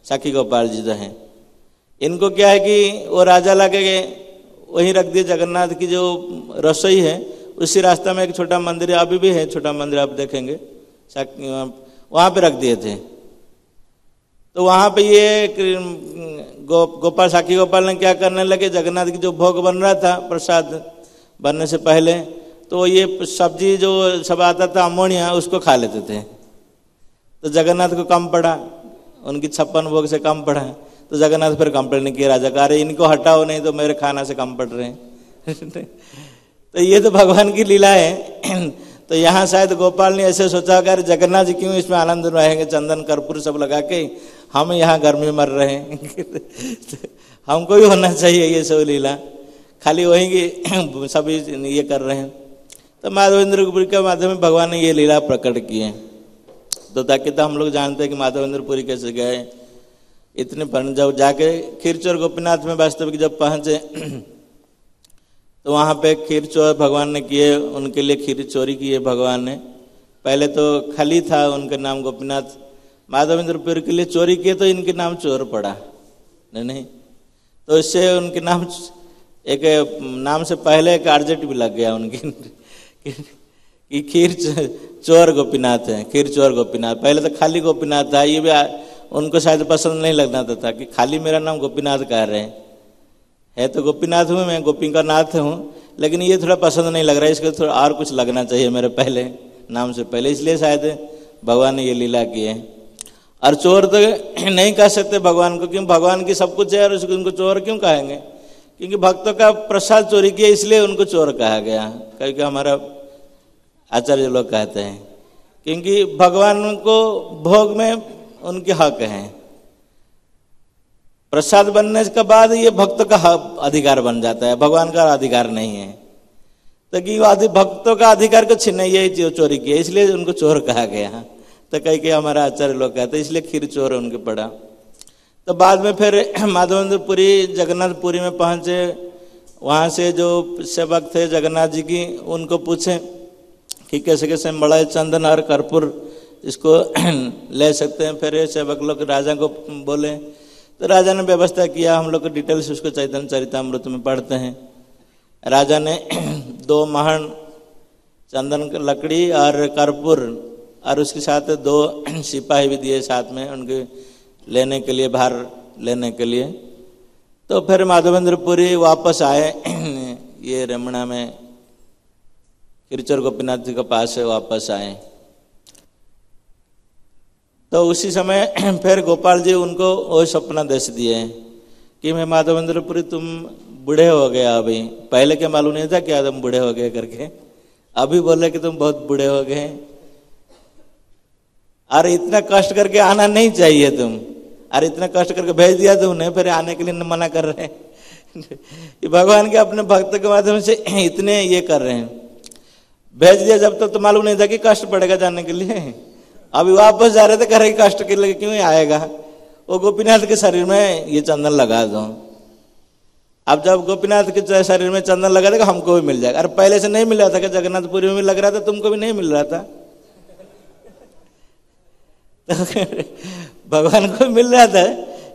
साखी गोपाल जी जो हैं। इनको क्या है कि वो राजा लगे गए, वहीं रख दिए जगन्नाथ की जो रसोई है, उसी रास्ता में एक छोटा मंदिर है, अभी भी है छोटा मंदिर, आप देखेंगे, वहाँ पे रख दिए थे। तो वहाँ पे ये गोपाल साखी गोपाल ने क्या करने लगे, जगन्नाथ की जो भोग बन रहा था प्रसाद बनने से पहले, तो ये सब्जी जो सब आता था अमोनिया, उसको खा लेते थे। तो जगन्नाथ को कम पड़ा, उनकी 56 भोग से कम पड़ा, तो जगन्नाथ फिर कंप्लेन किया राजा का, अरे इनको हटाओ नहीं तो मेरे खाना से कम पड़ रहे हैं तो ये तो भगवान की लीला है। तो यहाँ शायद गोपाल ने ऐसे सोचा कि जगन्नाथ जी क्यों इसमें आनंद रहेंगे, चंदन कर्पूर सब लगा के, हम यहाँ गर्मी मर रहे हैं हमको भी होना चाहिए ये सब लीला, खाली वही की सभी ये कर रहे हैं। तो माधवेंद्रपुरी के माध्यम में भगवान ने ये लीला प्रकट की है। तो ताकि तो हम लोग जानते हैं कि माधवेंद्रपुरी कैसे गए, इतने पर जब जाके खीरचोर गोपीनाथ में वास्तविक जब पहुंचे तो वहाँ पे खीर चोर भगवान ने किए, उनके लिए खीर चोरी की है भगवान ने। पहले तो खाली था उनका नाम गोपीनाथ, माधवेंद्रपुरी के लिए चोरी किए तो इनके नाम चोर पड़ा, नहीं तो इससे उनके नाम एक नाम से पहले एक आर्जेट भी लग गया उनके कि खीर चोर गोपीनाथ है, खीर चोर गोपीनाथ। पहले तो खाली गोपीनाथ था, ये भी उनको शायद पसंद नहीं लगना था कि खाली मेरा नाम गोपीनाथ कह रहे हैं, है तो गोपीनाथ हूँ मैं, गोपी का नाथ हूँ, लेकिन ये थोड़ा पसंद नहीं लग रहा है, इसको थोड़ा और कुछ लगना चाहिए मेरे पहले नाम से पहले, इसलिए शायद भगवान ने ये लीला की है। और चोर तो नहीं कह सकते भगवान को, क्यों, भगवान की सब कुछ है और उसको उनको चोर क्यों कहेंगे, क्योंकि भक्तों का प्रसाद चोरी किया इसलिए उनको चोर कहा गया, क्योंकि हमारा आचार्य लोग कहते हैं, क्योंकि भगवान को भोग में उनके हक हैं, प्रसाद बनने के बाद ये भक्त का अधिकार बन जाता है, भगवान का अधिकार नहीं है। तो कि भक्तों का अधिकार को छीने यही चोरी किया, इसलिए उनको चोर कहा गया। तो कहीं के हमारा आचार्य लोग कहते हैं इसलिए खीर चोर उनके पड़ा। तो बाद में फिर माधवेंद्रपुरी जगन्नाथपुरी में पहुंचे, वहां से जो सेवक थे जगन्नाथ जी की उनको पूछे कि कैसे कैसे मड़ाई चंदन और कर्पूर इसको ले सकते हैं। फिर ये सेवक लोग राजा को बोले, तो राजा ने व्यवस्था किया, हम लोग को डिटेल्स उसको चैतन्य चरितामृत में पढ़ते हैं। राजा ने 2 महण चंदन लकड़ी और कर्पूर और उसके साथ 2 सिपाही भी दिए साथ में उनके लेने के लिए, भार लेने के लिए। तो फिर माधवेंद्रपुरी वापस आए, ये रमणा में खीरचोर गोपीनाथ जी के पास से वापस आए। तो उसी समय फिर गोपाल जी उनको वो सपना दे दिए कि मैं माधवेंद्रपुरी तुम बूढ़े हो गए अभी, पहले क्या मालूम नहीं था क्या तुम बूढ़े हो गए करके, अभी बोले कि तुम बहुत बूढ़े हो गए और इतना कष्ट करके आना नहीं चाहिए तुम, अरे इतना कष्ट करके भेज दिया तुमने, फिर आने के लिए मना कर रहे हैं। भगवान के अपने भक्त के माध्यम से इतने ये कर रहे हैं, भेज दिया जब तक तो मालूम नहीं था कि कष्ट पड़ेगा जाने के लिए, अभी वापस जा रहे थे, कह रहे कष्ट के लिए क्यों आएगा, वो गोपीनाथ के शरीर में ये चंदन लगा दो। अब जब गोपीनाथ के शरीर में चंदन लगा देगा हमको भी मिल जाएगा। अरे पहले से नहीं मिल रहा था कि जगन्नाथपुरी में भी लग रहा था, तुमको भी नहीं मिल रहा था, भगवान को मिल रहा था।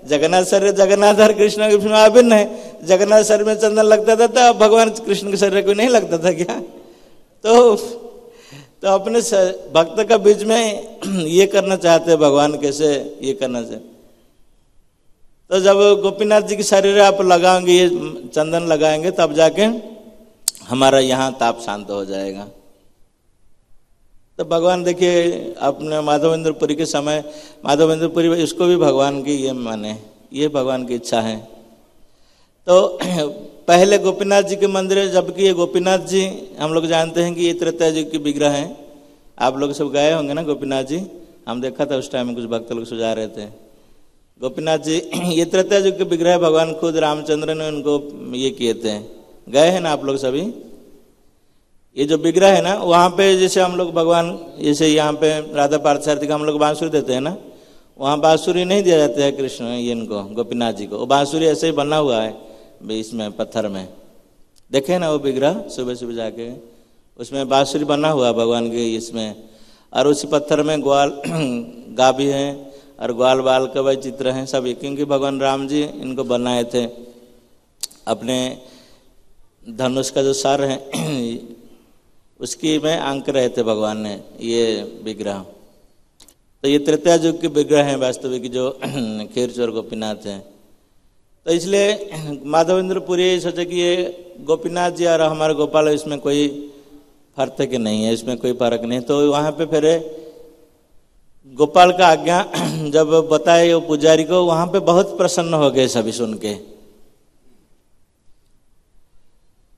जगन्नाथ शरीर जगन्नाथ और कृष्ण के बीच में अभिन्न है, जगन्नाथ शरीर में चंदन लगता था तो भगवान कृष्ण के शरीर को नहीं लगता था क्या? तो अपने भक्त का बीच में ये करना चाहते हैं भगवान, कैसे ये करना चाहते। तो जब गोपीनाथ जी की शरीर आप लगाएंगे, ये चंदन लगाएंगे, तब जाके हमारा यहाँ ताप शांत हो जाएगा। तो भगवान देखिए अपने माधवेंद्रपुरी के समय, माधवेंद्रपुरी इसको भी भगवान की ये माने, ये भगवान की इच्छा है। तो पहले गोपीनाथ जी के मंदिर, जबकि ये गोपीनाथ जी हम लोग जानते हैं कि ये त्रेता जी की विग्रह हैं। आप लोग सब गए होंगे ना गोपीनाथ जी, हम देखा था उस टाइम में कुछ भक्त लोग सुझा रहे थे। गोपीनाथ जी ये त्रेता जी के विग्रह, भगवान खुद रामचंद्र ने उनको ये किए थे, गए हैं ना आप लोग सभी। ये जो विग्रह है ना, वहाँ पे जैसे हम लोग भगवान, जैसे यहाँ पे राधा पार्थसारथी का हम लोग बांसुरी देते हैं ना, वहाँ बांसुरी नहीं दिया जाता है कृष्ण ये इनको गोपीनाथ जी को, वो बांसुरी ऐसे ही बना हुआ है इसमें पत्थर में, देखे ना वो विग्रह सुबह सुबह जाके, उसमें बांसुरी बना हुआ भगवान के इसमें, और उसी पत्थर में ग्वाल गा भी है और ग्वाल बाल का वही चित्र हैं सब, क्योंकि भगवान राम जी इनको बनाए थे। अपने धनुष का जो सर है उसकी में अंक रहे थे भगवान ने ये विग्रह। तो ये त्रेता युग के विग्रह हैं वास्तविक, जो खीरचोर गोपीनाथ हैं। तो इसलिए माधवेंद्रपुरी सोचे कि ये गोपीनाथ जी और हमारे गोपाल, इसमें कोई फर्क के नहीं है, इसमें कोई फर्क नहीं। तो वहाँ पे फिर गोपाल का आज्ञा जब बताए वो पुजारी को, वहाँ पे बहुत प्रसन्न हो गए सभी सुन के।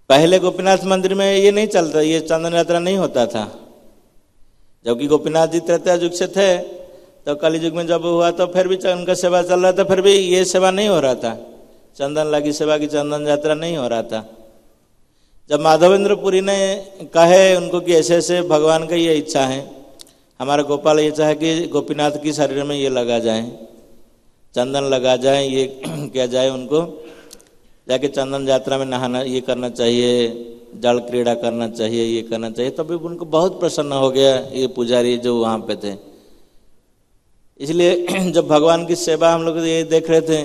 पहले गोपीनाथ मंदिर में ये नहीं चलता, ये चंदन यात्रा नहीं होता था, जबकि गोपीनाथ जी त्रेता युग से थे। तो कलि युग में जब हुआ तो फिर भी उनका सेवा चल रहा था, फिर भी ये सेवा नहीं हो रहा था, चंदन लगी सेवा की चंदन यात्रा नहीं हो रहा था। जब माधवेंद्रपुरी ने कहे उनको कि ऐसे ऐसे भगवान का ये इच्छा है, हमारा गोपाल ये चाहे कि गोपीनाथ की शरीर में ये लगा जाए, चंदन लगा जाए, ये किया जाए, उनको जाके चंदन यात्रा में नहाना ये करना चाहिए, जल क्रीड़ा करना चाहिए, ये करना चाहिए। तभी उनको बहुत प्रसन्न हो गया ये पुजारी जो वहाँ पे थे। इसलिए जब भगवान की सेवा हम लोग ये देख रहे थे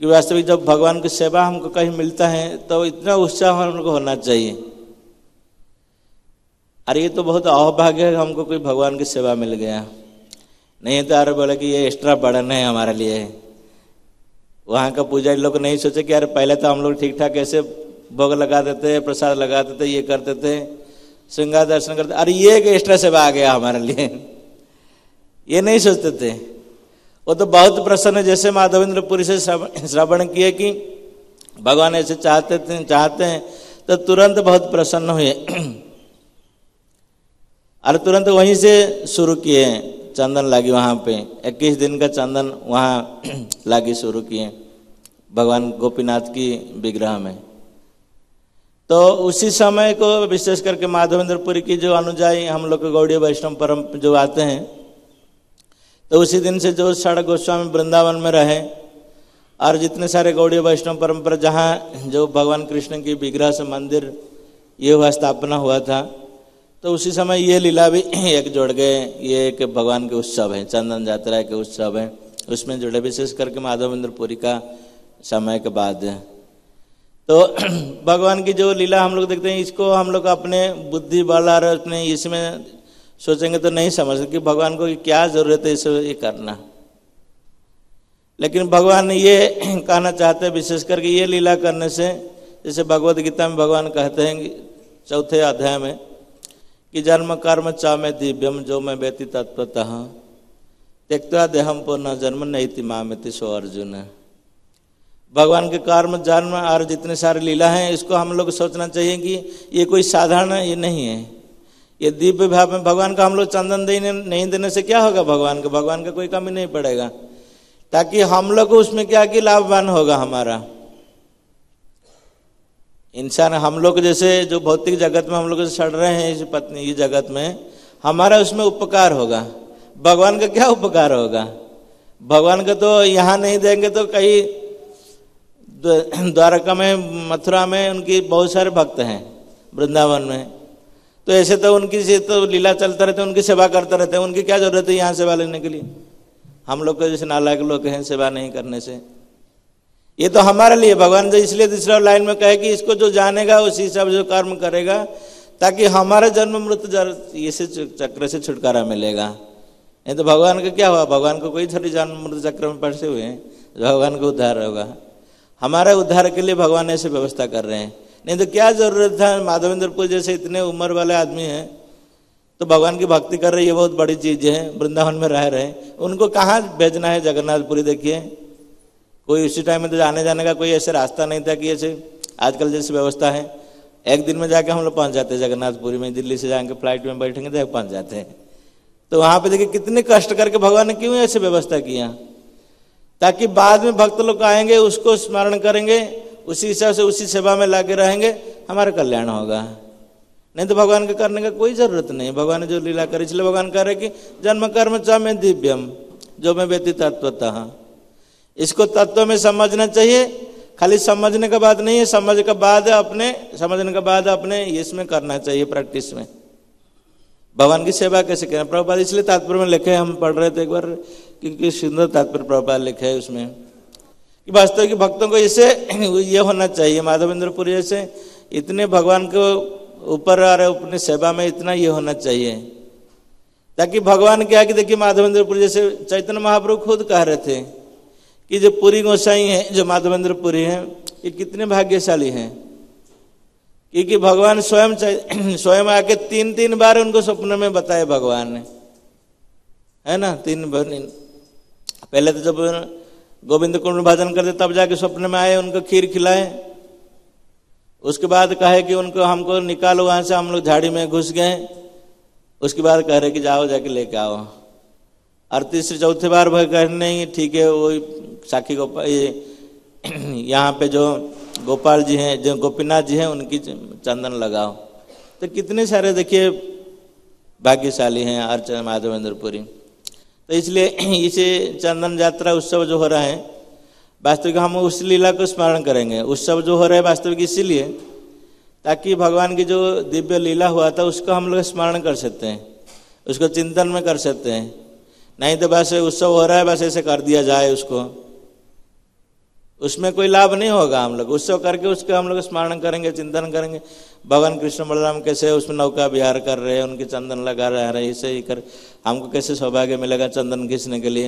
कि वास्तविक जब भगवान की सेवा हमको कहीं मिलता है तो इतना उत्साह हम लोग को होना चाहिए। अरे ये तो बहुत अहोभाग्य है, हमको कोई भगवान की सेवा मिल गया। नहीं तो अरे बोले कि ये एक्स्ट्रा बर्डन है हमारे लिए। वहाँ का पुजारी लोग नहीं सोचे कि अरे पहले तो हम लोग ठीक ठाक ऐसे भोग लगा देते, प्रसाद लगा देते, ये करते थे, श्रृंगार दर्शन करते, अरे ये एक एक्स्ट्रा सेवा आ गया हमारे लिए, ये नहीं सोचते थे। वो तो बहुत प्रसन्न, जैसे माधवेंद्रपुरी से श्रवण किए कि भगवान ऐसे चाहते हैं तो तुरंत बहुत प्रसन्न हुए और तुरंत वहीं से शुरू किए चंदन लागी। वहाँ पे 21 दिन का चंदन वहाँ लागी शुरू किए भगवान गोपीनाथ की विग्रह में। तो उसी समय को विशेष करके माधवेंद्रपुरी की जो अनुयायी हम लोग गौड़ीय वैष्णव परम जो आते हैं, तो उसी दिन से जो षड गोस्वामी वृंदावन में रहे और जितने सारे गौड़ीय वैष्णव परंपरा जहाँ जो भगवान कृष्ण की विग्रह से मंदिर ये हुआ, स्थापना हुआ था, तो उसी समय ये लीला भी एक जोड़ गए। ये एक भगवान के उत्सव है, चंदन यात्रा के उत्सव है, उसमें जुड़े विशेष करके माधवेंद्रपुरी का समय के बाद। तो भगवान की जो लीला हम लोग देखते हैं, इसको हम लोग अपने बुद्धि बल और अपने इसमें सोचेंगे तो नहीं समझ सकते कि भगवान को क्या जरूरत है इसे ये करना। लेकिन भगवान ये कहना चाहते हैं विशेष करके ये लीला करने से, जैसे भगवद गीता में भगवान कहते हैं 4थे अध्याय में कि जन्म कर्म च में दिव्यम जो मैं व्यति तत्वतः त्यक्त्वा देहम पुनः जन्म नैति मामेति सो अर्जुन। भगवान के कर्म जन्म और जितने सारे लीला हैं, इसको हम लोग सोचना चाहिए कि ये कोई साधारण ये नहीं है, ये दिव्य भाव में भगवान का हम लोग चंदन नहीं देने से क्या होगा, भगवान का कोई कमी नहीं पड़ेगा, ताकि हम लोग को उसमें क्या कि लाभवान होगा हमारा इंसान। हम लोग जैसे जो भौतिक जगत में हम लोग सड़ रहे हैं इस पत्नी ये जगत में, हमारा उसमें उपकार होगा। भगवान का क्या उपकार होगा? भगवान का तो यहाँ नहीं देंगे तो कहीं द्वारका में, मथुरा में उनकी बहुत सारे भक्त हैं, वृंदावन में, तो ऐसे तो उनकी से तो लीला चलता रहता है, उनकी सेवा करते रहते हैं। उनकी क्या जरूरत है यहाँ सेवा लेने के लिए? हम लोग को जैसे नालायक लोग हैं सेवा नहीं करने से। ये तो हमारे लिए भगवान जो इसलिए दूसरा लाइन में कहे कि इसको जो जानेगा उसी हिसाब से कर्म करेगा, ताकि हमारे जन्म मृत्यु इसी चक्र से छुटकारा मिलेगा। नहीं तो भगवान का क्या हुआ? भगवान को कोई थोड़ी जन्म मृत्यु चक्र में फंसे हुए हैं, भगवान को उद्धार होगा। हमारे उद्धार के लिए भगवान ऐसे व्यवस्था कर रहे हैं, नहीं तो क्या जरूरत था? माधवेंद्रपुर जैसे इतने उम्र वाले आदमी हैं तो भगवान की भक्ति कर रहे, ये बहुत बड़ी चीज है, वृंदावन में रह रहे, उनको कहाँ भेजना है जगन्नाथपुरी? देखिए कोई उसी टाइम में तो आने जाने का कोई ऐसे रास्ता नहीं था कि ऐसे आजकल जैसी व्यवस्था है, एक दिन में जाके हम लोग पहुंच जाते हैं जगन्नाथपुरी में। दिल्ली से जाएंगे फ्लाइट में बैठेंगे तो पहुंच जाते हैं। तो वहां पे देखिए कितने कष्ट करके भगवान ने क्यों ऐसे व्यवस्था किया, ताकि बाद में भक्त लोग आएंगे उसको स्मरण करेंगे, उसी हिसाब से उसी सेवा में लगे रहेंगे, हमारा कल्याण होगा। नहीं तो भगवान के करने का कोई जरूरत नहीं। भगवान ने जो लीला करी, इसलिए भगवान कह रहे कि जन्म कर्म च में दिव्यम जो मैं व्यति तत्वतः। इसको तत्व में समझना चाहिए, खाली समझने का बात नहीं है, समझने के बाद अपने इसमें करना चाहिए, प्रैक्टिस में। भगवान की सेवा कैसे करें? प्रभुपाद इसलिए तात्पर्य में लिखे, हम पढ़ रहे थे एक बार कि सुंदर तात्पर्य प्रभुपाद लिखे है उसमें कि वास्तव के भक्तों को इसे ये होना चाहिए, माधवेंद्रपुरी जैसे इतने भगवान को ऊपर आ रहे अपनी सेवा में इतना ये होना चाहिए, ताकि भगवान क्या कि देखिए माधवेंद्रपुरी जैसे चैतन्य महाप्रभु खुद कह रहे थे कि जो पुरी गोसाई है, जो माधवेंद्रपुरी है, ये कितने भाग्यशाली हैं, क्योंकि भगवान स्वयं आके 3 बार उनको स्वप्न में बताए भगवान ने, है ना। 3 बार पहले तो जब गोविंद कुंड भजन करते तब जाके स्वप्न में आए, उनको खीर खिलाए। उसके बाद कहे कि उनको हमको निकालो वहां से, हम लोग झाड़ी में घुस गए। उसके बाद कह रहे कि जाओ जाके लेके आओ। और तीसरे चौथे बार वह कह नहीं ठीक है, वो साखी गोपाल यहाँ पे जो गोपाल जी हैं, जो गोपीनाथ जी हैं, उनकी चंदन लगाओ। तो कितने सारे देखिए भाग्यशाली हैं अर्चना माधवेंद्रपुरी। तो इसलिए इसे चंदन यात्रा उत्सव जो हो रहा है, वास्तविक हम उस लीला को स्मरण करेंगे। उत्सव जो हो रहा है वास्तविक इसीलिए ताकि भगवान की जो दिव्य लीला हुआ था उसको हम लोग स्मरण कर सकते हैं, उसको चिंतन में कर सकते हैं। नहीं तो बस उत्सव हो रहा है, बस ऐसे कर दिया जाए उसको, उसमें कोई लाभ नहीं होगा। हम लोग उत्सव करके उसका हम लोग स्मरण करेंगे, चिंतन करेंगे, भगवान कृष्ण बलराम कैसे उसमें नौका विहार कर रहे हैं, उनके चंदन लगा रहे हैं, इसे ही कर हमको कैसे सौभाग्य मिलेगा चंदन खींचने के लिए।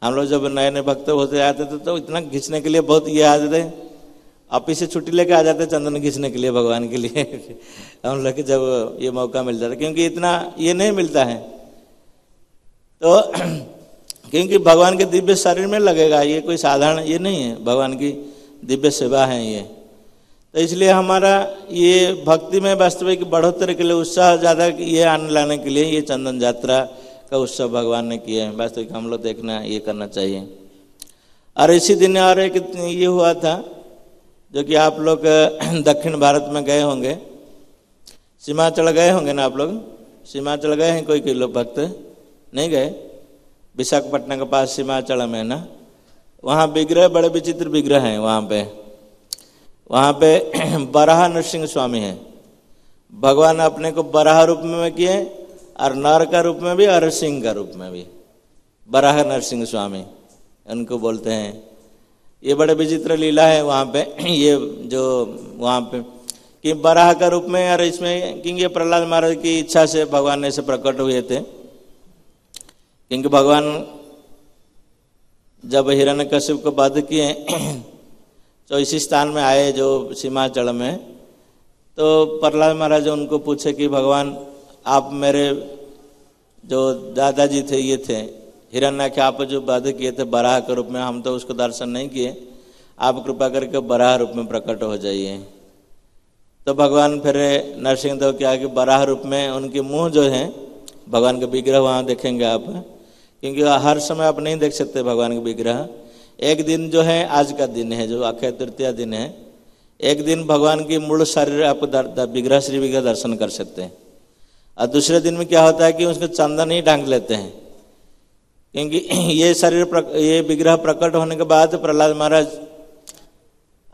हम लोग जब नए नए भक्त होते आते थे तो इतना खींचने के लिए बहुत ये आते थे, ऑफिस से छुट्टी लेके आ जाते चंदन खींचने के लिए भगवान के लिए हम लोग जब ये मौका मिल जाता, क्योंकि इतना ये नहीं मिलता है। तो क्योंकि भगवान के दिव्य शरीर में लगेगा, ये कोई साधारण ये नहीं है, भगवान की दिव्य सेवा है ये। तो इसलिए हमारा ये भक्ति में वास्तविक बढ़ोतरी के लिए उत्साह ज़्यादा ये आने लाने के लिए ये चंदन यात्रा का उत्सव भगवान ने किए हैं। वास्तविक हम लोग देखना ये करना चाहिए। और इसी दिन और एक ये हुआ था जो कि आप लोग दक्षिण भारत में गए होंगे, सीमांचल गए होंगे ना आप लोग? सीमांचल गए हैं कोई लोग भक्त? नहीं गए? विशाखापट्टनम के पास सीमांचल में ना, वहाँ विग्रह बड़े विचित्र विग्रह हैं वहाँ पे बराह नरसिंह स्वामी हैं। भगवान अपने को बराह रूप में किए और नर का रूप में भी और सिंह का रूप में भी। बराह नरसिंह स्वामी उनको बोलते हैं। ये बड़े विचित्र लीला है वहाँ पे ये जो वहाँ पे कि बराह का रूप में, और इसमें क्योंकि प्रहलाद महाराज की इच्छा से भगवान ऐसे प्रकट हुए थे। क्योंकि भगवान जब हिरण्यकशिप को वध किए तो इसी स्थान में आए जो सीमांचल में, तो प्रहलाद महाराज उनको पूछे कि भगवान आप मेरे जो दादाजी थे ये थे हिरण्यक्ष, आप जो वध किए थे बराह के रूप में, हम तो उसको दर्शन नहीं किए, आप कृपा करके बराह रूप में प्रकट हो जाइए। तो भगवान फिर नरसिंह देव के आगे बराह रूप में उनके मुंह जो है, भगवान के विग्रह वहाँ देखेंगे आप, क्योंकि हर समय आप नहीं देख सकते भगवान के विग्रह। एक दिन जो है आज का दिन है जो अक्षय तृतीया दिन है, एक दिन भगवान की मूल शरीर आप विग्रह श्री विग्रह दर्शन कर सकते हैं। और दूसरे दिन में क्या होता है कि उसको चंदन ही ढांक लेते हैं, क्योंकि ये शरीर ये विग्रह प्रकट होने के बाद प्रहलाद महाराज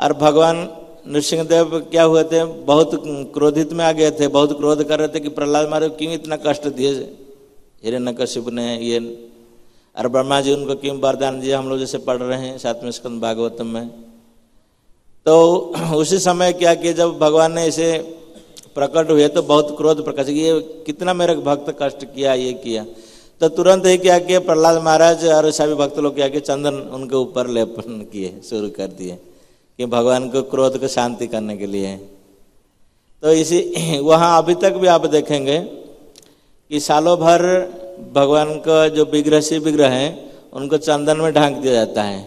और भगवान नृसिंहदेव क्या हुए थे, बहुत क्रोधित में आ गए थे, बहुत क्रोध कर रहे थे कि प्रहलाद महाराज क्यों इतना कष्ट दिए हिरण्यकशिप ने ये, और ब्रह्मा जी उनको क्यों वरदान दिया, हम लोग जैसे पढ़ रहे हैं 7वें स्कंद भागवतम में। तो उसी समय क्या किया, जब भगवान ने इसे प्रकट हुए तो बहुत क्रोध प्रकाश, ये कितना मेरे भक्त कष्ट किया, ये किया। तो तुरंत ही क्या किया प्रहलाद महाराज और सभी भक्त लोग क्या किए, चंदन उनके ऊपर लेपन किए शुरू कर दिए कि भगवान को क्रोध को शांति करने के लिए। तो इसी वहाँ अभी तक भी आप देखेंगे कि सालों भर भगवान का जो विग्रह शिव विग्रह है उनको चंदन में ढांक दिया जाता है।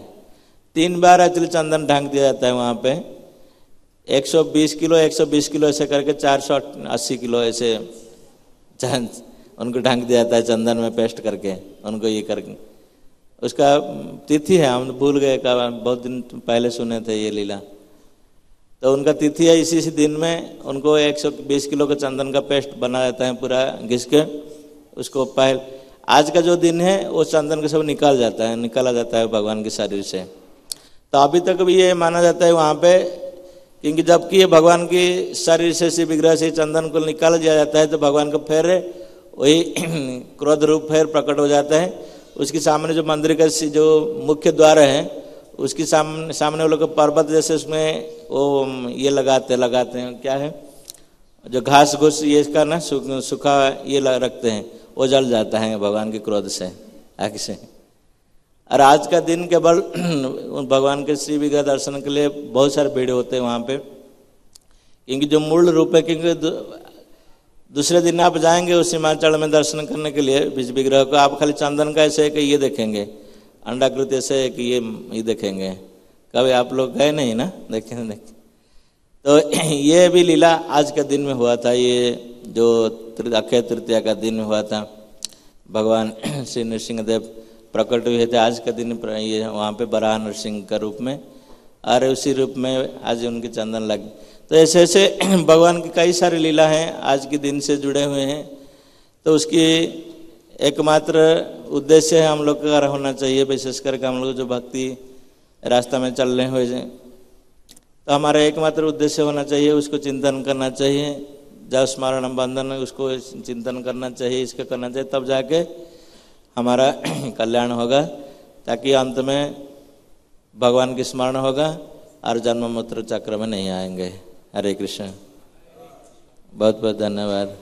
3 बार एक्चुअली चंदन ढांक दिया जाता है वहाँ पे, 120 किलो 120 किलो ऐसे करके 480 किलो ऐसे उनको ढांक दिया जाता है चंदन में पेस्ट करके उनको ये करके। उसका तिथि है, हम भूल गए, का बहुत दिन पहले सुने थे ये लीला। तो उनका तिथि है, इसी दिन में उनको 120 किलो का चंदन का पेस्ट बना जाता है पूरा घिस के। उसको पहले आज का जो दिन है वो चंदन के सब निकाला जाता है भगवान के शरीर से। तो अभी तक भी ये माना जाता है वहाँ पे, क्योंकि जबकि ये भगवान की शरीर से शिव विग्रह से चंदन को निकाल दिया जाता है तो भगवान का फिर वही क्रोध रूप फिर प्रकट हो जाता है। उसके सामने जो मंदिर का जो मुख्य द्वार है उसके सामने वो लोग पर्वत जैसे उसमें वो ये लगाते हैं क्या है जो घास घूस ये इसका ना सूखा ये रखते हैं, वो जल जाता है भगवान के क्रोध से आग से। और आज का दिन केवल भगवान के श्री विग्रह दर्शन के लिए बहुत सारे भीड़ होते हैं वहाँ पे, क्योंकि जो मूल रूप है, क्योंकि दूसरे दिन आप जाएंगे उस सीमांचल में दर्शन करने के लिए विग्रह को, आप खाली चंदन का ऐसे है कि ये देखेंगे, अंडाकृति ऐसे है कि ये देखेंगे। कभी आप लोग गए नहीं ना, देखें। तो ये भी लीला आज के दिन में हुआ था, ये जो अक्षय तृतीया का दिन में हुआ था। भगवान श्री नृसिंहदेव प्रकट हुए थे आज के दिन ये वहाँ पे बराह नरसिंह का रूप में, और उसी रूप में आज उनके चंदन लगे। तो ऐसे ऐसे भगवान की कई सारी लीला हैं आज के दिन से जुड़े हुए हैं। तो उसकी एकमात्र उद्देश्य है हम लोग का होना चाहिए, विशेष करके हम लोग जो भक्ति रास्ता में चल रहे हुए हैं, तो हमारा एकमात्र उद्देश्य होना चाहिए, उसको चिंतन करना चाहिए, जब स्मरण बंधन उसको चिंतन करना चाहिए, इसका करना चाहिए, तब जाके हमारा कल्याण होगा, ताकि अंत में भगवान की स्मरण होगा और जन्म मृत्यु चक्र में नहीं आएंगे। हरे कृष्ण। बहुत बहुत धन्यवाद।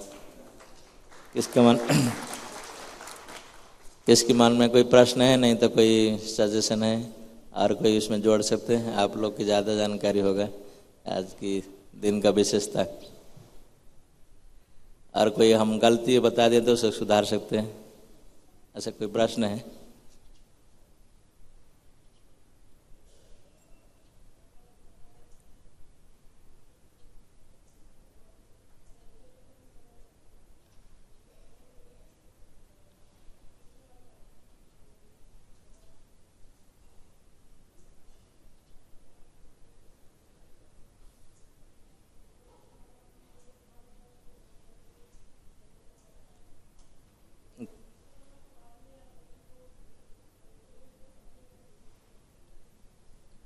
किसके मन में कोई प्रश्न है? नहीं तो कोई सजेशन है और कोई उसमें जोड़ सकते हैं? आप लोग की ज़्यादा जानकारी होगा आज की दिन का विशेषता। और कोई हम गलती बता दें तो उसे सुधार सकते हैं। ऐसा कोई प्रश्न है?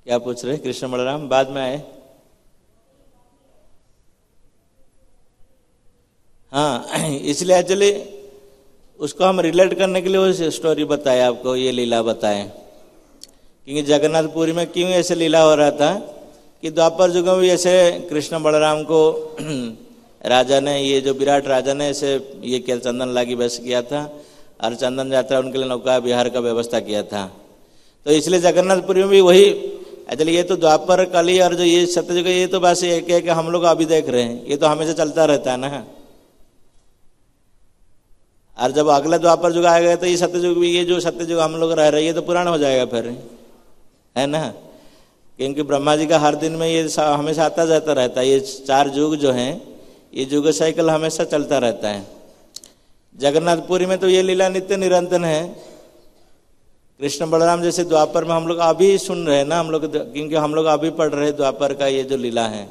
क्या पूछ रहे? कृष्ण बलराम बाद में आए। हाँ, इसलिए एक्चुअली उसको हम रिलेट करने के लिए वो स्टोरी बताए आपको, ये लीला बताए। क्योंकि जगन्नाथपुरी में क्यों ऐसे लीला हो रहा था कि द्वापर युग में भी ऐसे कृष्ण बलराम को राजा ने, ये जो विराट राजा ने ऐसे ये क्या चंदन लागी बस किया था और चंदन यात्रा उनके लिए नौका विहार का व्यवस्था किया था। तो इसलिए जगन्नाथपुरी में भी वही एक्चुअली, ये तो द्वापर कली और जो ये सत्ययुग ये तो बस एक है कि हम लोग अभी देख रहे हैं, ये तो हमेशा चलता रहता है ना। और जब अगला द्वापर युग आएगा तो ये सत्ययुग भी, ये जो सत्ययुग हम लोग रह रहे हैं ये तो पुराना हो जाएगा फिर, है ना। क्योंकि ब्रह्मा जी का हर दिन में ये हमेशा आता जाता रहता है। ये 4 युग जो हैं ये युग साइकिल हमेशा चलता रहता है। जगन्नाथपुरी में तो ये लीला नित्य निरंतर है। कृष्ण बलराम जैसे द्वापर में हम लोग अभी सुन रहे हैं ना, हम लोग, क्योंकि हम लोग अभी पढ़ रहे हैं द्वापर का ये जो लीला है।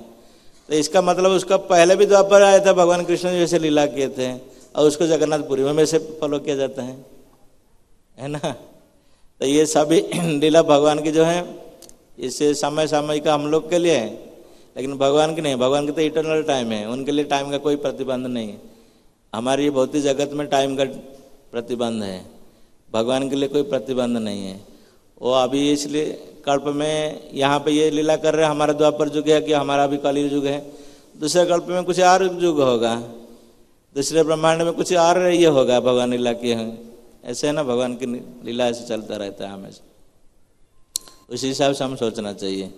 तो इसका मतलब उसका पहले भी द्वापर आया था, भगवान कृष्ण जैसे लीला किए थे और उसको जगन्नाथपुरी में से फॉलो किया जाता है ना। तो ये सभी लीला भगवान की जो है इससे समय समय का हम लोग के लिए है, लेकिन भगवान की नहीं। भगवान की तो इटर्नल टाइम है, उनके लिए टाइम का कोई प्रतिबंध नहीं है। हमारी भौतिक जगत में टाइम का प्रतिबंध है, भगवान के लिए कोई प्रतिबंध नहीं है। वो अभी इसलिए कल्प में यहाँ पे ये लीला कर रहे हैं, हमारा द्वापर युग है कि हमारा अभी कली युग है। दूसरे कल्प में कुछ और युग होगा, दूसरे ब्रह्मांड में कुछ और ये होगा भगवान लीला की है। ऐसे है ना, भगवान की लीला ऐसे चलता रहता है हमेशा। उसी हिसाब से हम सोचना चाहिए।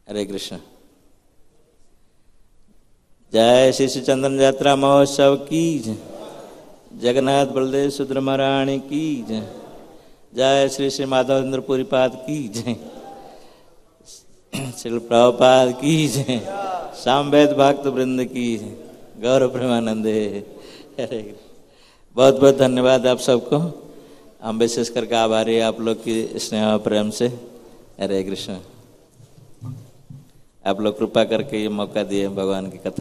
हरे कृष्ण। जय श्री श्री चंदन यात्रा महोत्सव की जय। जगन्नाथ बलदेव सुभद्रा महारानी की जय। जय श्री श्री माधवेंद्र पुरी पाद की जय। श्री प्रभुपाद की जय। सामवेद भक्त वृंद की जय। गौरव प्रेमानंदे। बहुत बहुत धन्यवाद आप सबको। हम विशेष करके आभारी आप लोग की स्नेह प्रेम से। हरे कृष्ण। आप लोग कृपा करके ये मौका दिए भगवान की कथा